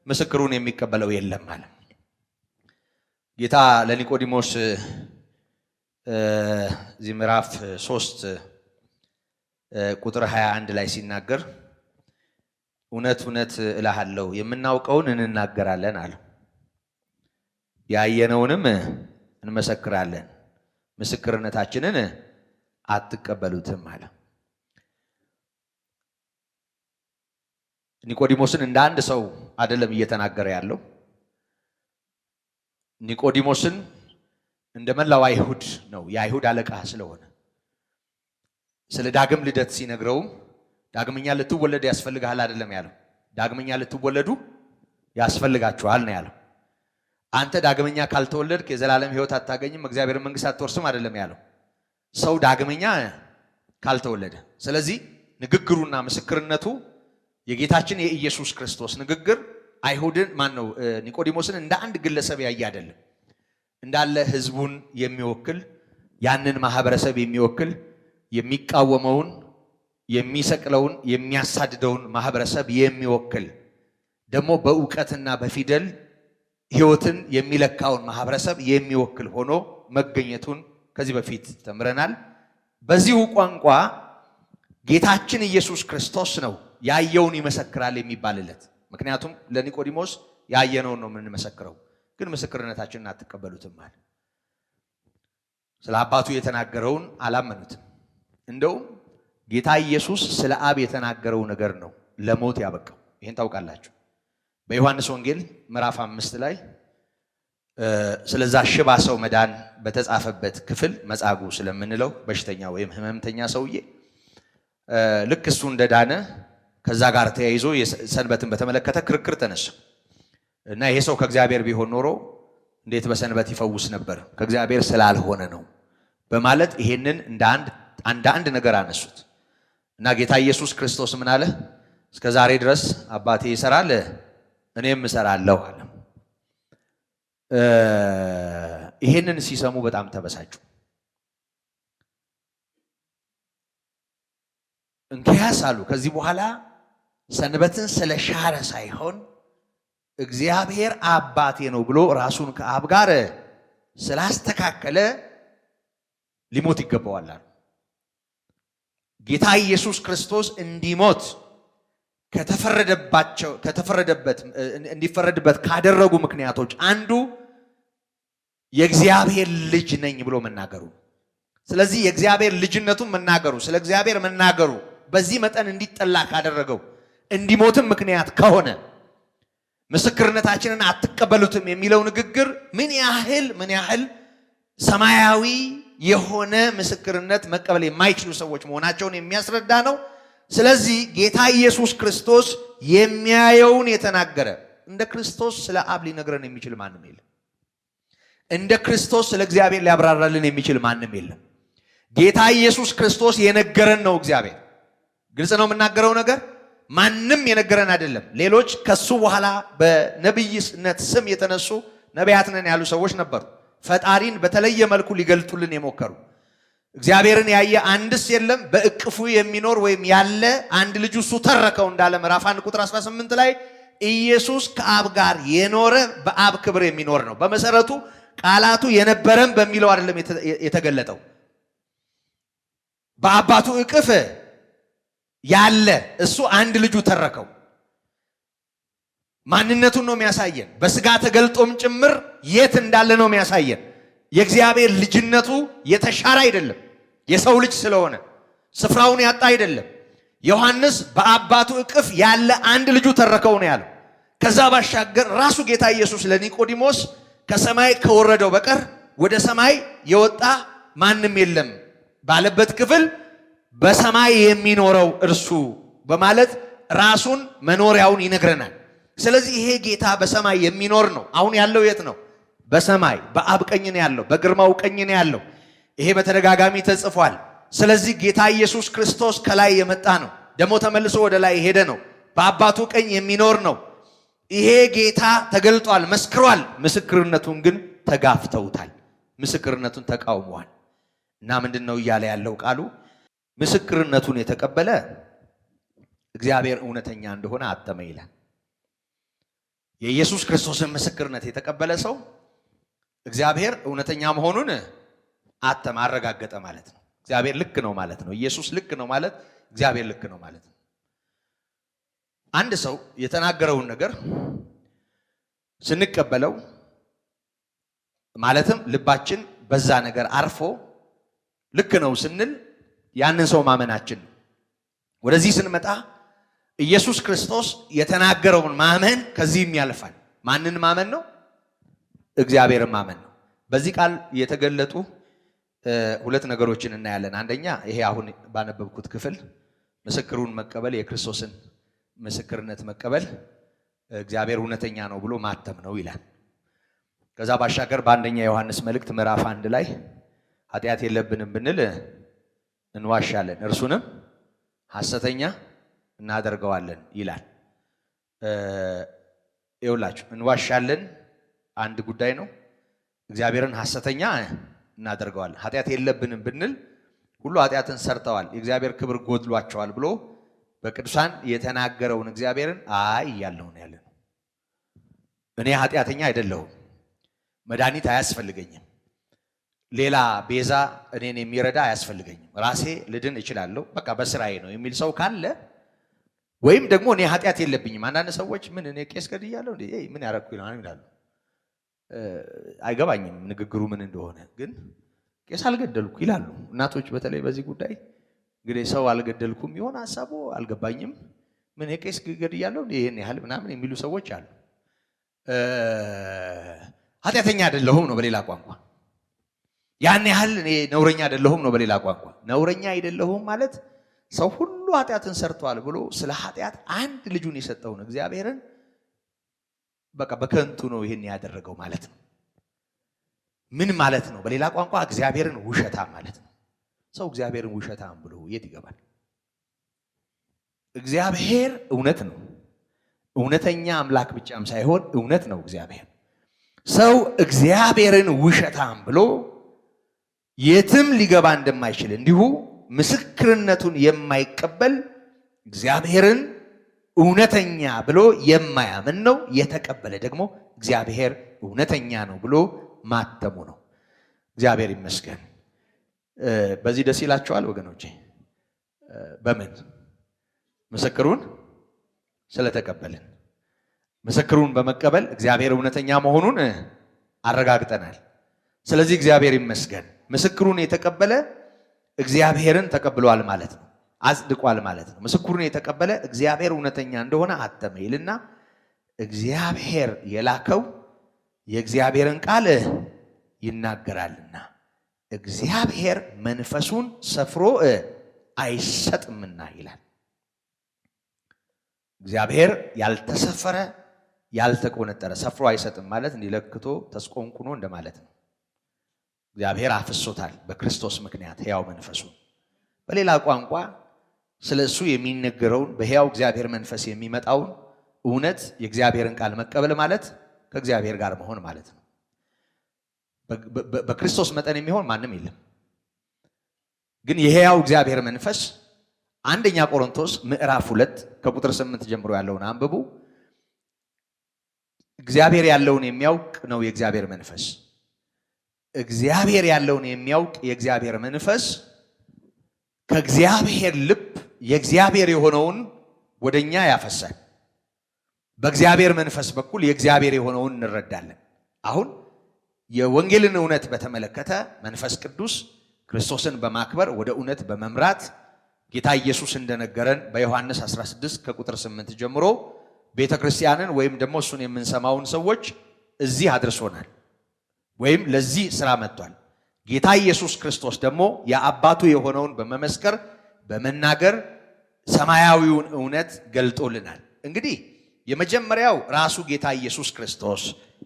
ምስክሩን የሚቀበለው የለም ማለት ጌታ ለኒቆዲሞስ እዚህ ምዕራፍ 3 ቁጥር 21 ላይ ሲናገር እውነት እውነት እልሃለሁ የምናውቀውን እንናገራለን አለ፣ ያየነውንም እንመሰክራለን፣ ምስክርነታችንን አትቀበሉትም አለ። ኒቆዲሞስን እንደ አንድ ሰው አይደለም እየተናገረ ያለው። ኒቆዲሞስን እንደ መላው አይሁድ ነው፣ የአይሁድ አለቃ ስለሆነ ስለ ዳግም ልደት ሲነግረውም ዳግመኛ ልትወለድ ያስፈልጋል አይደለም ያለው፣ ዳግመኛ ልትወለዱ ያስፈልጋችኋል ነው ያለው። አንተ ዳግመኛ ካልተወለድክ የዘላለም ሕይወት አታገኝም፣ እግዚአብሔር መንግሥት አትወርስም አይደለም ያለው፣ ሰው ዳግመኛ ካልተወለደ። ስለዚህ ንግግሩና ምስክርነቱ የጌታችን የኢየሱስ ክርስቶስ ንግግር አይሁድን ማነው ኒቆዲሞስን እንደ አንድ ግለሰብ ያየ አይደለም፣ እንዳለ ሕዝቡን የሚወክል ያንን ማህበረሰብ የሚወክል የሚቃወመውን የሚሰቅለውን የሚያሳድደውን ማህበረሰብ የሚወክል ደግሞ በእውቀትና በፊደል ሕይወትን የሚለካውን ማህበረሰብ የሚወክል ሆኖ መገኘቱን ከዚህ በፊት ተምረናል። በዚሁ ቋንቋ ጌታችን ኢየሱስ ክርስቶስ ነው ያየውን ይመሰክራል የሚባልለት። ምክንያቱም ለኒቆዲሞስ ያየነውን ነው የምንመሰክረው፣ ግን ምስክርነታችንን አትቀበሉትም አለ። ስለ አባቱ የተናገረውን አላመኑትም። እንደውም ጌታ ኢየሱስ ስለ አብ የተናገረው ነገር ነው ለሞት ያበቃው። ይህን ታውቃላችሁ። በዮሐንስ ወንጌል ምዕራፍ 5 ላይ ስለዛ ሽባ ሰው መዳን በተጻፈበት ክፍል መጻጉዕ ስለምንለው በሽተኛ ወይም ህመምተኛ ሰውዬ ልክ እሱ እንደዳነ ከዛ ጋር ተያይዞ ሰንበትን በተመለከተ ክርክር ተነሳ እና ይሄ ሰው ከእግዚአብሔር ቢሆን ኖሮ እንዴት በሰንበት ይፈውስ ነበር? ከእግዚአብሔር ስላልሆነ ነው በማለት ይሄንን እንደ አንድ ነገር አነሱት እና ጌታ ኢየሱስ ክርስቶስ ምን አለ? እስከ ዛሬ ድረስ አባቴ ይሰራል እኔም እሰራለሁ አለ። ይሄንን ሲሰሙ በጣም ተበሳጩ። እንኪያስ አሉ ከዚህ በኋላ ሰንበትን ስለሻረ ሳይሆን እግዚአብሔር አባቴ ነው ብሎ ራሱን ከአብ ጋር ስላስተካከለ ሊሞት ይገባዋል አሉ። ጌታ ኢየሱስ ክርስቶስ እንዲሞት እንዲፈረድበት ካደረጉ ምክንያቶች አንዱ የእግዚአብሔር ልጅ ነኝ ብሎ መናገሩ። ስለዚህ የእግዚአብሔር ልጅነቱን መናገሩ፣ ስለ እግዚአብሔር መናገሩ በዚህ መጠን እንዲጠላ ካደረገው እንዲሞትም ምክንያት ከሆነ ምስክርነታችንን አትቀበሉትም የሚለው ንግግር ምን ያህል ሰማያዊ የሆነ ምስክርነት መቀበል የማይችሉ ሰዎች መሆናቸውን የሚያስረዳ ነው። ስለዚህ ጌታ ኢየሱስ ክርስቶስ የሚያየውን የተናገረ፣ እንደ ክርስቶስ ስለ አብ ሊነግረን የሚችል ማንም የለም። እንደ ክርስቶስ ስለ እግዚአብሔር ሊያብራራልን የሚችል ማንም የለም። ጌታ ኢየሱስ ክርስቶስ የነገረን ነው እግዚአብሔር። ግልጽ ነው የምናገረው ነገር፣ ማንም የነገረን አይደለም። ሌሎች ከሱ በኋላ በነብይነት ስም የተነሱ ነቢያት ነን ያሉ ሰዎች ነበሩ። ፈጣሪን በተለየ መልኩ ሊገልጡልን የሞከሩ። እግዚአብሔርን ያየ አንድስ የለም፣ በእቅፉ የሚኖር ወይም ያለ አንድ ልጁ እሱ ተረከው እንዳለ ምዕራፍ 1 ቁጥር 18 ላይ ኢየሱስ ከአብ ጋር የኖረ በአብ ክብር የሚኖር ነው። በመሰረቱ ቃላቱ የነበረን በሚለው አይደለም የተገለጠው፣ በአባቱ እቅፍ ያለ እሱ አንድ ልጁ ተረከው። ማንነቱን ነው የሚያሳየን። በስጋ ተገልጦም ጭምር የት እንዳለ ነው የሚያሳየን። የእግዚአብሔር ልጅነቱ የተሻረ አይደለም። የሰው ልጅ ስለሆነ ስፍራውን ያጣ አይደለም። ዮሐንስ በአባቱ እቅፍ ያለ አንድ ልጁ ተረከው ነው ያለው። ከዛ ባሻገር ራሱ ጌታ ኢየሱስ ለኒቆዲሞስ ከሰማይ ከወረደው በቀር ወደ ሰማይ የወጣ ማንም የለም ባለበት ክፍል በሰማይ የሚኖረው እርሱ በማለት ራሱን መኖሪያውን ይነግረናል። ስለዚህ ይሄ ጌታ በሰማይ የሚኖር ነው። አሁን ያለው የት ነው? በሰማይ በአብ ቀኝ ነው ያለው፣ በግርማው ቀኝ ነው ያለው። ይሄ በተደጋጋሚ ተጽፏል። ስለዚህ ጌታ ኢየሱስ ክርስቶስ ከላይ የመጣ ነው። ደግሞ ተመልሶ ወደ ላይ ሄደ ነው። በአባቱ ቀኝ የሚኖር ነው። ይሄ ጌታ ተገልጧል፣ መስክሯል። ምስክርነቱን ግን ተጋፍተውታል። ምስክርነቱን ተቃውመዋል። እና ምንድነው እያለ ያለው ቃሉ? ምስክርነቱን የተቀበለ እግዚአብሔር እውነተኛ እንደሆነ አተመ ይላል። የኢየሱስ ክርስቶስን ምስክርነት የተቀበለ ሰው እግዚአብሔር እውነተኛ መሆኑን አተመ፣ አረጋገጠ ማለት ነው። እግዚአብሔር ልክ ነው ማለት ነው። ኢየሱስ ልክ ነው ማለት እግዚአብሔር ልክ ነው ማለት ነው። አንድ ሰው የተናገረውን ነገር ስንቀበለው ማለትም ልባችን በዛ ነገር አርፎ ልክ ነው ስንል ያንን ሰው ማመናችን ነው። ወደዚህ ስንመጣ ኢየሱስ ክርስቶስ የተናገረውን ማመን ከዚህም ያልፋል። ማንን ማመን ነው? እግዚአብሔርን ማመን ነው። በዚህ ቃል የተገለጡ ሁለት ነገሮችን እናያለን። አንደኛ ይሄ አሁን ባነበብኩት ክፍል ምስክሩን መቀበል፣ የክርስቶስን ምስክርነት መቀበል እግዚአብሔር እውነተኛ ነው ብሎ ማተም ነው ይላል። ከዛ ባሻገር በአንደኛ ዮሐንስ መልእክት ምዕራፍ 1 ላይ ኃጢአት የለብንም ብንል እንዋሻለን፣ እርሱንም ሐሰተኛ እናደርገዋለን ይላል። ይኸውላችሁ እንዋሻለን አንድ ጉዳይ ነው። እግዚአብሔርን ሐሰተኛ እናደርገዋለን። ኃጢአት የለብንም ብንል ሁሉ ኃጢአትን ሰርተዋል፣ የእግዚአብሔር ክብር ጎድሏቸዋል ብሎ በቅዱሳን የተናገረውን እግዚአብሔርን እያለሁ ነው ያለ ነው። እኔ ኃጢአተኛ አይደለሁም፣ መድኃኒት አያስፈልገኝም፣ ሌላ ቤዛ እኔን የሚረዳ አያስፈልገኝም፣ ራሴ ልድን እችላለሁ፣ በቃ በስራዬ ነው የሚል ሰው ካለ ወይም ደግሞ እኔ ኃጢአት የለብኝም። አንዳንድ ሰዎች ምን እኔ ቄስ ገድያለሁ እንዴ ምን ያረኩ ይላሉ። አይገባኝም ንግግሩ ምን እንደሆነ፣ ግን ቄስ አልገደልኩ ይላሉ እናቶች። በተለይ በዚህ ጉዳይ እንግዲህ ሰው አልገደልኩም ይሆን ሐሳቡ አልገባኝም። ምን የቄስ ገድያለሁ እንዴ ይሄን ያህል ምናምን የሚሉ ሰዎች አሉ። ኃጢአተኛ አይደለሁም ነው በሌላ ቋንቋ። ያን ያህል እኔ ነውረኛ አይደለሁም ነው በሌላ ቋንቋ። ነውረኛ አይደለሁም ማለት ሰው ሁሉ ኃጢአትን ሰርቷል ብሎ ስለ ኃጢአት አንድ ልጁን የሰጠውን እግዚአብሔርን በቃ በከንቱ ነው ይሄን ያደረገው ማለት ነው። ምን ማለት ነው? በሌላ ቋንቋ እግዚአብሔርን ውሸታም ማለት ነው። ሰው እግዚአብሔርን ውሸታም ብሎ የት ይገባል? እግዚአብሔር እውነት ነው። እውነተኛ አምላክ ብቻም ሳይሆን እውነት ነው እግዚአብሔር። ሰው እግዚአብሔርን ውሸታም ብሎ የትም ሊገባ እንደማይችል እንዲሁ ምስክርነቱን የማይቀበል እግዚአብሔርን እውነተኛ ብሎ የማያምን ነው። የተቀበለ ደግሞ እግዚአብሔር እውነተኛ ነው ብሎ ማተሙ ነው። እግዚአብሔር ይመስገን። በዚህ ደስ ይላችኋል ወገኖቼ? በምን? ምስክሩን ስለተቀበልን። ምስክሩን በመቀበል እግዚአብሔር እውነተኛ መሆኑን አረጋግጠናል። ስለዚህ እግዚአብሔር ይመስገን። ምስክሩን የተቀበለ እግዚአብሔርን ተቀብሏል ማለት ነው፣ አጽድቋል ማለት ነው። ምስክሩን የተቀበለ እግዚአብሔር እውነተኛ እንደሆነ አተመ ይልና እግዚአብሔር የላከው የእግዚአብሔርን ቃል ይናገራልና እግዚአብሔር መንፈሱን ሰፍሮ አይሰጥምና ይላል። እግዚአብሔር ያልተሰፈረ ያልተቆነጠረ ሰፍሮ አይሰጥም ማለት እንዲለክቶ ተስቆንቁኖ እንደማለት ነው። እግዚአብሔር አፍሶታል በክርስቶስ ምክንያት ሕያው መንፈሱን። በሌላ ቋንቋ ስለ እሱ የሚነገረውን በሕያው እግዚአብሔር መንፈስ የሚመጣውን እውነት የእግዚአብሔርን ቃል መቀበል ማለት ከእግዚአብሔር ጋር መሆን ማለት ነው። በክርስቶስ መጠን የሚሆን ማንም የለም። ግን የሕያው እግዚአብሔር መንፈስ አንደኛ ቆሮንቶስ ምዕራፍ 2 ከቁጥር 8 ጀምሮ ያለውን አንብቡ። እግዚአብሔር ያለውን የሚያውቅ ነው የእግዚአብሔር መንፈስ። እግዚአብሔር ያለውን የሚያውቅ የእግዚአብሔር መንፈስ ከእግዚአብሔር ልብ የእግዚአብሔር የሆነውን ወደኛ ያፈሳል። በእግዚአብሔር መንፈስ በኩል የእግዚአብሔር የሆነውን እንረዳለን። አሁን የወንጌልን እውነት በተመለከተ መንፈስ ቅዱስ ክርስቶስን በማክበር ወደ እውነት በመምራት ጌታ ኢየሱስ እንደነገረን በዮሐንስ 16 ከቁጥር 8 ጀምሮ ቤተክርስቲያንን ወይም ደግሞ እሱን የምንሰማውን ሰዎች እዚህ አድርሶናል፣ ወይም ለዚህ ስራ መጥቷል። ጌታ ኢየሱስ ክርስቶስ ደግሞ የአባቱ የሆነውን በመመስከር በመናገር ሰማያዊውን እውነት ገልጦልናል። እንግዲህ የመጀመሪያው ራሱ ጌታ ኢየሱስ ክርስቶስ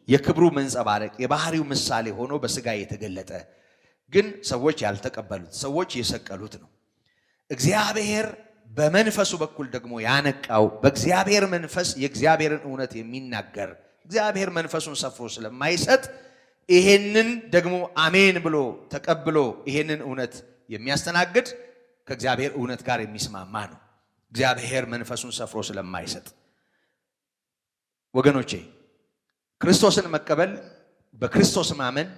የክብሩ መንጸባረቅ የባህሪው ምሳሌ ሆኖ በስጋ የተገለጠ ግን ሰዎች ያልተቀበሉት ሰዎች የሰቀሉት ነው። እግዚአብሔር በመንፈሱ በኩል ደግሞ ያነቃው በእግዚአብሔር መንፈስ የእግዚአብሔርን እውነት የሚናገር እግዚአብሔር መንፈሱን ሰፍሮ ስለማይሰጥ ይሄንን ደግሞ አሜን ብሎ ተቀብሎ ይሄንን እውነት የሚያስተናግድ ከእግዚአብሔር እውነት ጋር የሚስማማ ነው። እግዚአብሔር መንፈሱን ሰፍሮ ስለማይሰጥ ወገኖቼ ክርስቶስን መቀበል በክርስቶስ ማመን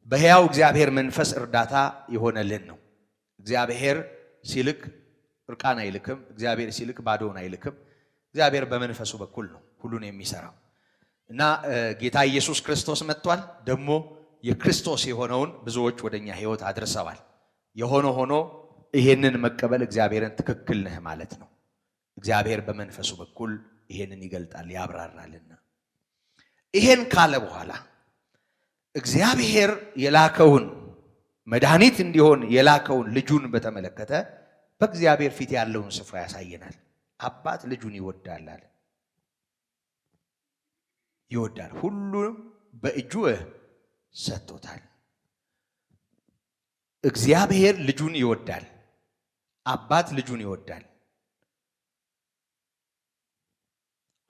በሕያው እግዚአብሔር መንፈስ እርዳታ የሆነልን ነው። እግዚአብሔር ሲልክ እርቃን አይልክም። እግዚአብሔር ሲልክ ባዶውን አይልክም። እግዚአብሔር በመንፈሱ በኩል ነው ሁሉን የሚሰራው እና ጌታ ኢየሱስ ክርስቶስ መጥቷል። ደግሞ የክርስቶስ የሆነውን ብዙዎች ወደኛ ሕይወት አድርሰዋል። የሆነ ሆኖ ይሄንን መቀበል እግዚአብሔርን ትክክል ነህ ማለት ነው። እግዚአብሔር በመንፈሱ በኩል ይሄንን ይገልጣል ያብራራልና ይሄን ካለ በኋላ እግዚአብሔር የላከውን መድኃኒት እንዲሆን የላከውን ልጁን በተመለከተ በእግዚአብሔር ፊት ያለውን ስፍራ ያሳየናል። አባት ልጁን ይወዳል አለ። ይወዳል፣ ሁሉም በእጁ ሰጥቶታል። እግዚአብሔር ልጁን ይወዳል። አባት ልጁን ይወዳል።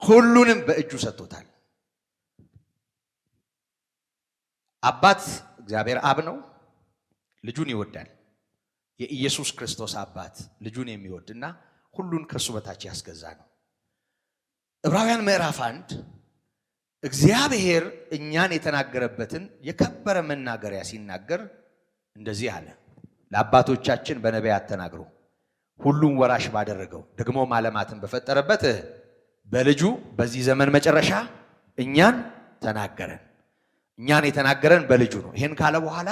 ሁሉንም በእጁ ሰጥቶታል። አባት እግዚአብሔር አብ ነው። ልጁን ይወዳል። የኢየሱስ ክርስቶስ አባት ልጁን የሚወድና ሁሉን ከሱ በታች ያስገዛ ነው። ዕብራውያን ምዕራፍ 1 እግዚአብሔር እኛን የተናገረበትን የከበረ መናገሪያ ሲናገር እንደዚህ አለ። ለአባቶቻችን በነቢያት ተናግሮ ሁሉን ወራሽ ባደረገው ደግሞ ዓለማትን በፈጠረበት በልጁ በዚህ ዘመን መጨረሻ እኛን ተናገረን። እኛን የተናገረን በልጁ ነው። ይሄን ካለ በኋላ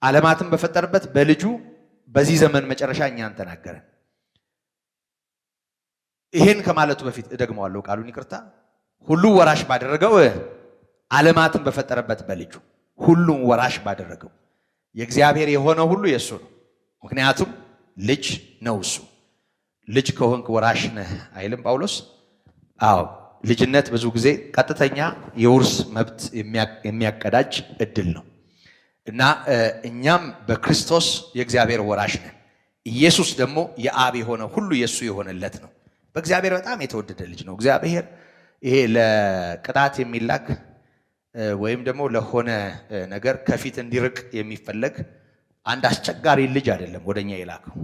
ዓለማትን በፈጠረበት በልጁ በዚህ ዘመን መጨረሻ እኛን ተናገረን። ይሄን ከማለቱ በፊት እደግመዋለሁ ቃሉን ይቅርታ። ሁሉ ወራሽ ባደረገው ዓለማትን በፈጠረበት በልጁ ሁሉን ወራሽ ባደረገው የእግዚአብሔር የሆነው ሁሉ የሱ ነው። ምክንያቱም ልጅ ነው እሱ። ልጅ ከሆንክ ወራሽ ነህ አይልም ጳውሎስ? አዎ ልጅነት ብዙ ጊዜ ቀጥተኛ የውርስ መብት የሚያቀዳጅ እድል ነው እና እኛም በክርስቶስ የእግዚአብሔር ወራሽ ነን። ኢየሱስ ደግሞ የአብ የሆነ ሁሉ የሱ የሆነለት ነው። በእግዚአብሔር በጣም የተወደደ ልጅ ነው። እግዚአብሔር ይሄ ለቅጣት የሚላክ ወይም ደግሞ ለሆነ ነገር ከፊት እንዲርቅ የሚፈለግ አንድ አስቸጋሪ ልጅ አይደለም ወደኛ የላከው።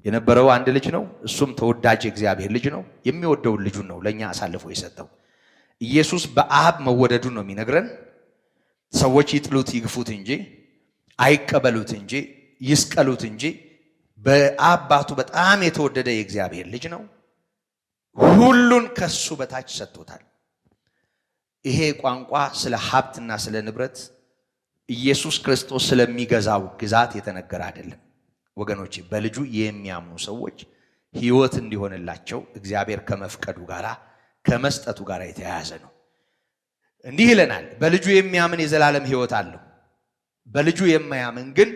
የነበረው አንድ ልጅ ነው። እሱም ተወዳጅ የእግዚአብሔር ልጅ ነው። የሚወደውን ልጁን ነው ለኛ አሳልፎ የሰጠው። ኢየሱስ በአብ መወደዱን ነው የሚነግረን። ሰዎች ይጥሉት ይግፉት እንጂ አይቀበሉት እንጂ ይስቀሉት እንጂ በአባቱ በጣም የተወደደ የእግዚአብሔር ልጅ ነው። ሁሉን ከሱ በታች ሰጥቶታል። ይሄ ቋንቋ ስለ ሀብትና ስለ ንብረት ኢየሱስ ክርስቶስ ስለሚገዛው ግዛት የተነገረ አይደለም ወገኖቼ። በልጁ የሚያምኑ ሰዎች ሕይወት እንዲሆንላቸው እግዚአብሔር ከመፍቀዱ ጋራ ከመስጠቱ ጋር የተያያዘ ነው። እንዲህ ይለናል፣ በልጁ የሚያምን የዘላለም ሕይወት አለው። በልጁ የማያምን ግን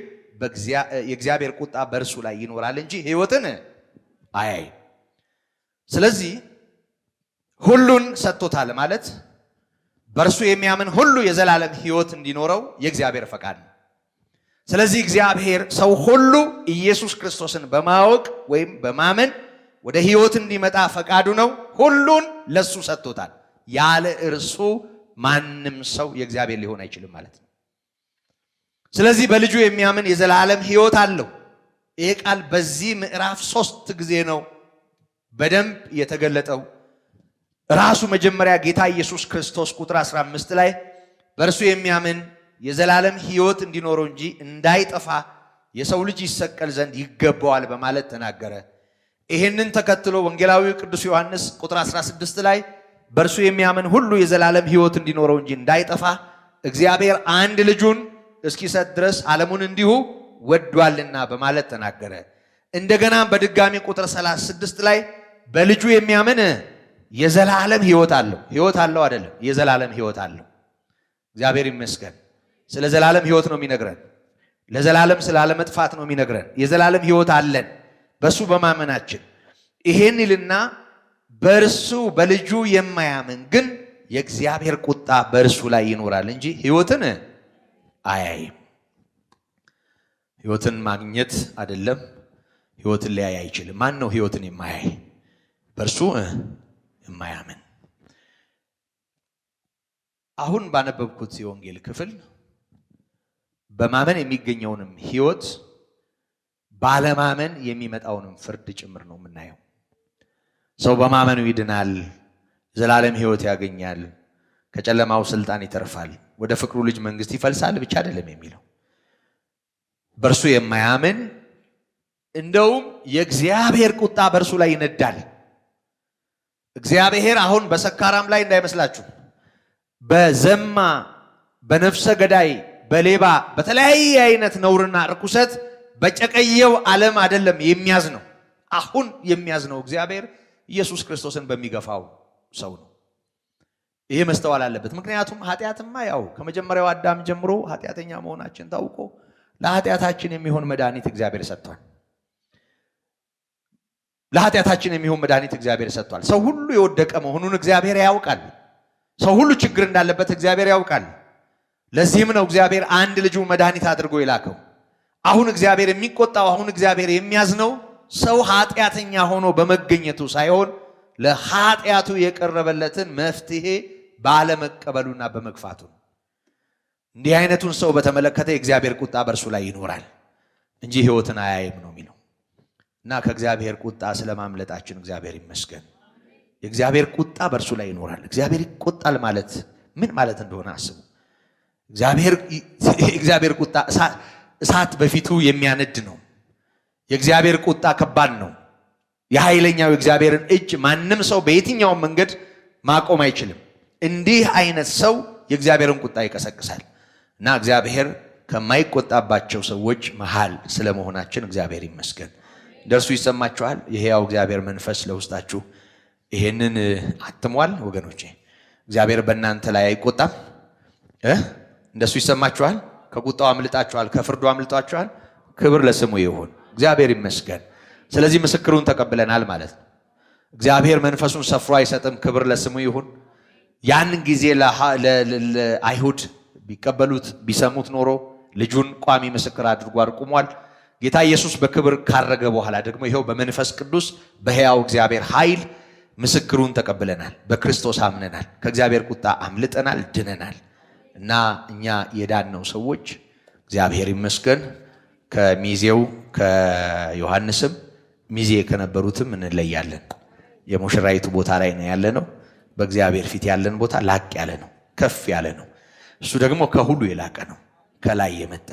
የእግዚአብሔር ቁጣ በእርሱ ላይ ይኖራል እንጂ ሕይወትን አያይም። ስለዚህ ሁሉን ሰጥቶታል ማለት በእርሱ የሚያምን ሁሉ የዘላለም ሕይወት እንዲኖረው የእግዚአብሔር ፈቃድ ነው። ስለዚህ እግዚአብሔር ሰው ሁሉ ኢየሱስ ክርስቶስን በማወቅ ወይም በማመን ወደ ሕይወት እንዲመጣ ፈቃዱ ነው። ሁሉን ለሱ ሰጥቶታል። ያለ እርሱ ማንም ሰው የእግዚአብሔር ሊሆን አይችልም ማለት ነው። ስለዚህ በልጁ የሚያምን የዘላለም ሕይወት አለው። ይሄ ቃል በዚህ ምዕራፍ 3 ጊዜ ነው በደንብ የተገለጠው። ራሱ መጀመሪያ ጌታ ኢየሱስ ክርስቶስ ቁጥር 15 ላይ በእርሱ የሚያምን የዘላለም ሕይወት እንዲኖረው እንጂ እንዳይጠፋ የሰው ልጅ ይሰቀል ዘንድ ይገባዋል በማለት ተናገረ። ይህንን ተከትሎ ወንጌላዊው ቅዱስ ዮሐንስ ቁጥር 16 ላይ በእርሱ የሚያምን ሁሉ የዘላለም ሕይወት እንዲኖረው እንጂ እንዳይጠፋ እግዚአብሔር አንድ ልጁን እስኪሰጥ ድረስ ዓለሙን እንዲሁ ወዷልና በማለት ተናገረ። እንደገና በድጋሚ ቁጥር 36 ላይ በልጁ የሚያምን የዘላለም ሕይወት አለው። ሕይወት አለው አይደለም፣ የዘላለም ሕይወት አለው። እግዚአብሔር ይመስገን። ስለ ዘላለም ሕይወት ነው የሚነግረን። ለዘላለም ስላለ መጥፋት ነው የሚነግረን። የዘላለም ሕይወት አለን በሱ በማመናችን። ይሄን ይልና በእርሱ በልጁ የማያምን ግን የእግዚአብሔር ቁጣ በእርሱ ላይ ይኖራል እንጂ ሕይወትን አያይም። ሕይወትን ማግኘት አይደለም፣ ሕይወትን ሊያይ አይችልም። ማን ነው ሕይወትን የማያይ? በእርሱ የማያምን። አሁን ባነበብኩት የወንጌል ክፍል በማመን የሚገኘውንም ሕይወት ባለማመን የሚመጣውንም ፍርድ ጭምር ነው የምናየው። ሰው በማመኑ ይድናል፣ ዘላለም ሕይወት ያገኛል፣ ከጨለማው ስልጣን ይተርፋል፣ ወደ ፍቅሩ ልጅ መንግስት ይፈልሳል ብቻ አይደለም የሚለው። በእርሱ የማያምን እንደውም የእግዚአብሔር ቁጣ በእርሱ ላይ ይነዳል። እግዚአብሔር አሁን በሰካራም ላይ እንዳይመስላችሁ፣ በዘማ በነፍሰ ገዳይ በሌባ በተለያየ አይነት ነውርና ርኩሰት በጨቀየው ዓለም አይደለም የሚያዝ ነው። አሁን የሚያዝ ነው እግዚአብሔር ኢየሱስ ክርስቶስን በሚገፋው ሰው ነው። ይሄ መስተዋል አለበት። ምክንያቱም ኃጢአትማ ያው ከመጀመሪያው አዳም ጀምሮ ኃጢአተኛ መሆናችን ታውቆ ለኃጢአታችን የሚሆን መድኃኒት እግዚአብሔር ሰጥቷል። ለኃጢአታችን የሚሆን መድኃኒት እግዚአብሔር ሰጥቷል። ሰው ሁሉ የወደቀ መሆኑን እግዚአብሔር ያውቃል። ሰው ሁሉ ችግር እንዳለበት እግዚአብሔር ያውቃል። ለዚህም ነው እግዚአብሔር አንድ ልጁ መድኃኒት አድርጎ የላከው። አሁን እግዚአብሔር የሚቆጣው፣ አሁን እግዚአብሔር የሚያዝነው ሰው ኃጢአተኛ ሆኖ በመገኘቱ ሳይሆን ለኃጢአቱ የቀረበለትን መፍትሄ ባለመቀበሉና በመግፋቱ ነው። እንዲህ አይነቱን ሰው በተመለከተ የእግዚአብሔር ቁጣ በእርሱ ላይ ይኖራል እንጂ ሕይወትን አያይም ነው የሚለው እና ከእግዚአብሔር ቁጣ ስለማምለጣችን እግዚአብሔር ይመስገን። የእግዚአብሔር ቁጣ በእርሱ ላይ ይኖራል። እግዚአብሔር ይቆጣል ማለት ምን ማለት እንደሆነ አስቡ። የእግዚአብሔር ቁጣ እሳት በፊቱ የሚያነድ ነው። የእግዚአብሔር ቁጣ ከባድ ነው። የኃይለኛው የእግዚአብሔርን እጅ ማንም ሰው በየትኛውም መንገድ ማቆም አይችልም። እንዲህ አይነት ሰው የእግዚአብሔርን ቁጣ ይቀሰቅሳል እና እግዚአብሔር ከማይቆጣባቸው ሰዎች መሃል ስለመሆናችን እግዚአብሔር ይመስገን። እንደርሱ ይሰማችኋል። የሕያው እግዚአብሔር መንፈስ ለውስጣችሁ ይሄንን አትሟል ወገኖቼ። እግዚአብሔር በእናንተ ላይ አይቆጣም። እንደሱ ይሰማችኋል። ከቁጣው አምልጣችኋል፣ ከፍርዱ አምልጣችኋል። ክብር ለስሙ ይሁን፣ እግዚአብሔር ይመስገን። ስለዚህ ምስክሩን ተቀብለናል ማለት ነው። እግዚአብሔር መንፈሱን ሰፍሮ አይሰጥም። ክብር ለስሙ ይሁን። ያን ጊዜ ለአይሁድ ቢቀበሉት ቢሰሙት ኖሮ ልጁን ቋሚ ምስክር አድርጎ አርቁሟል። ጌታ ኢየሱስ በክብር ካረገ በኋላ ደግሞ ይኸው በመንፈስ ቅዱስ በሕያው እግዚአብሔር ኃይል ምስክሩን ተቀብለናል። በክርስቶስ አምነናል። ከእግዚአብሔር ቁጣ አምልጠናል፣ ድነናል እና እኛ የዳነው ሰዎች እግዚአብሔር ይመስገን ከሚዜው ከዮሐንስም ሚዜ ከነበሩትም እንለያለን። የሙሽራይቱ ቦታ ላይ ነው ያለነው። በእግዚአብሔር ፊት ያለን ቦታ ላቅ ያለ ነው፣ ከፍ ያለ ነው። እሱ ደግሞ ከሁሉ የላቀ ነው፣ ከላይ የመጣ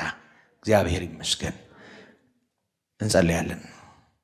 እግዚአብሔር ይመስገን። እንጸልያለን።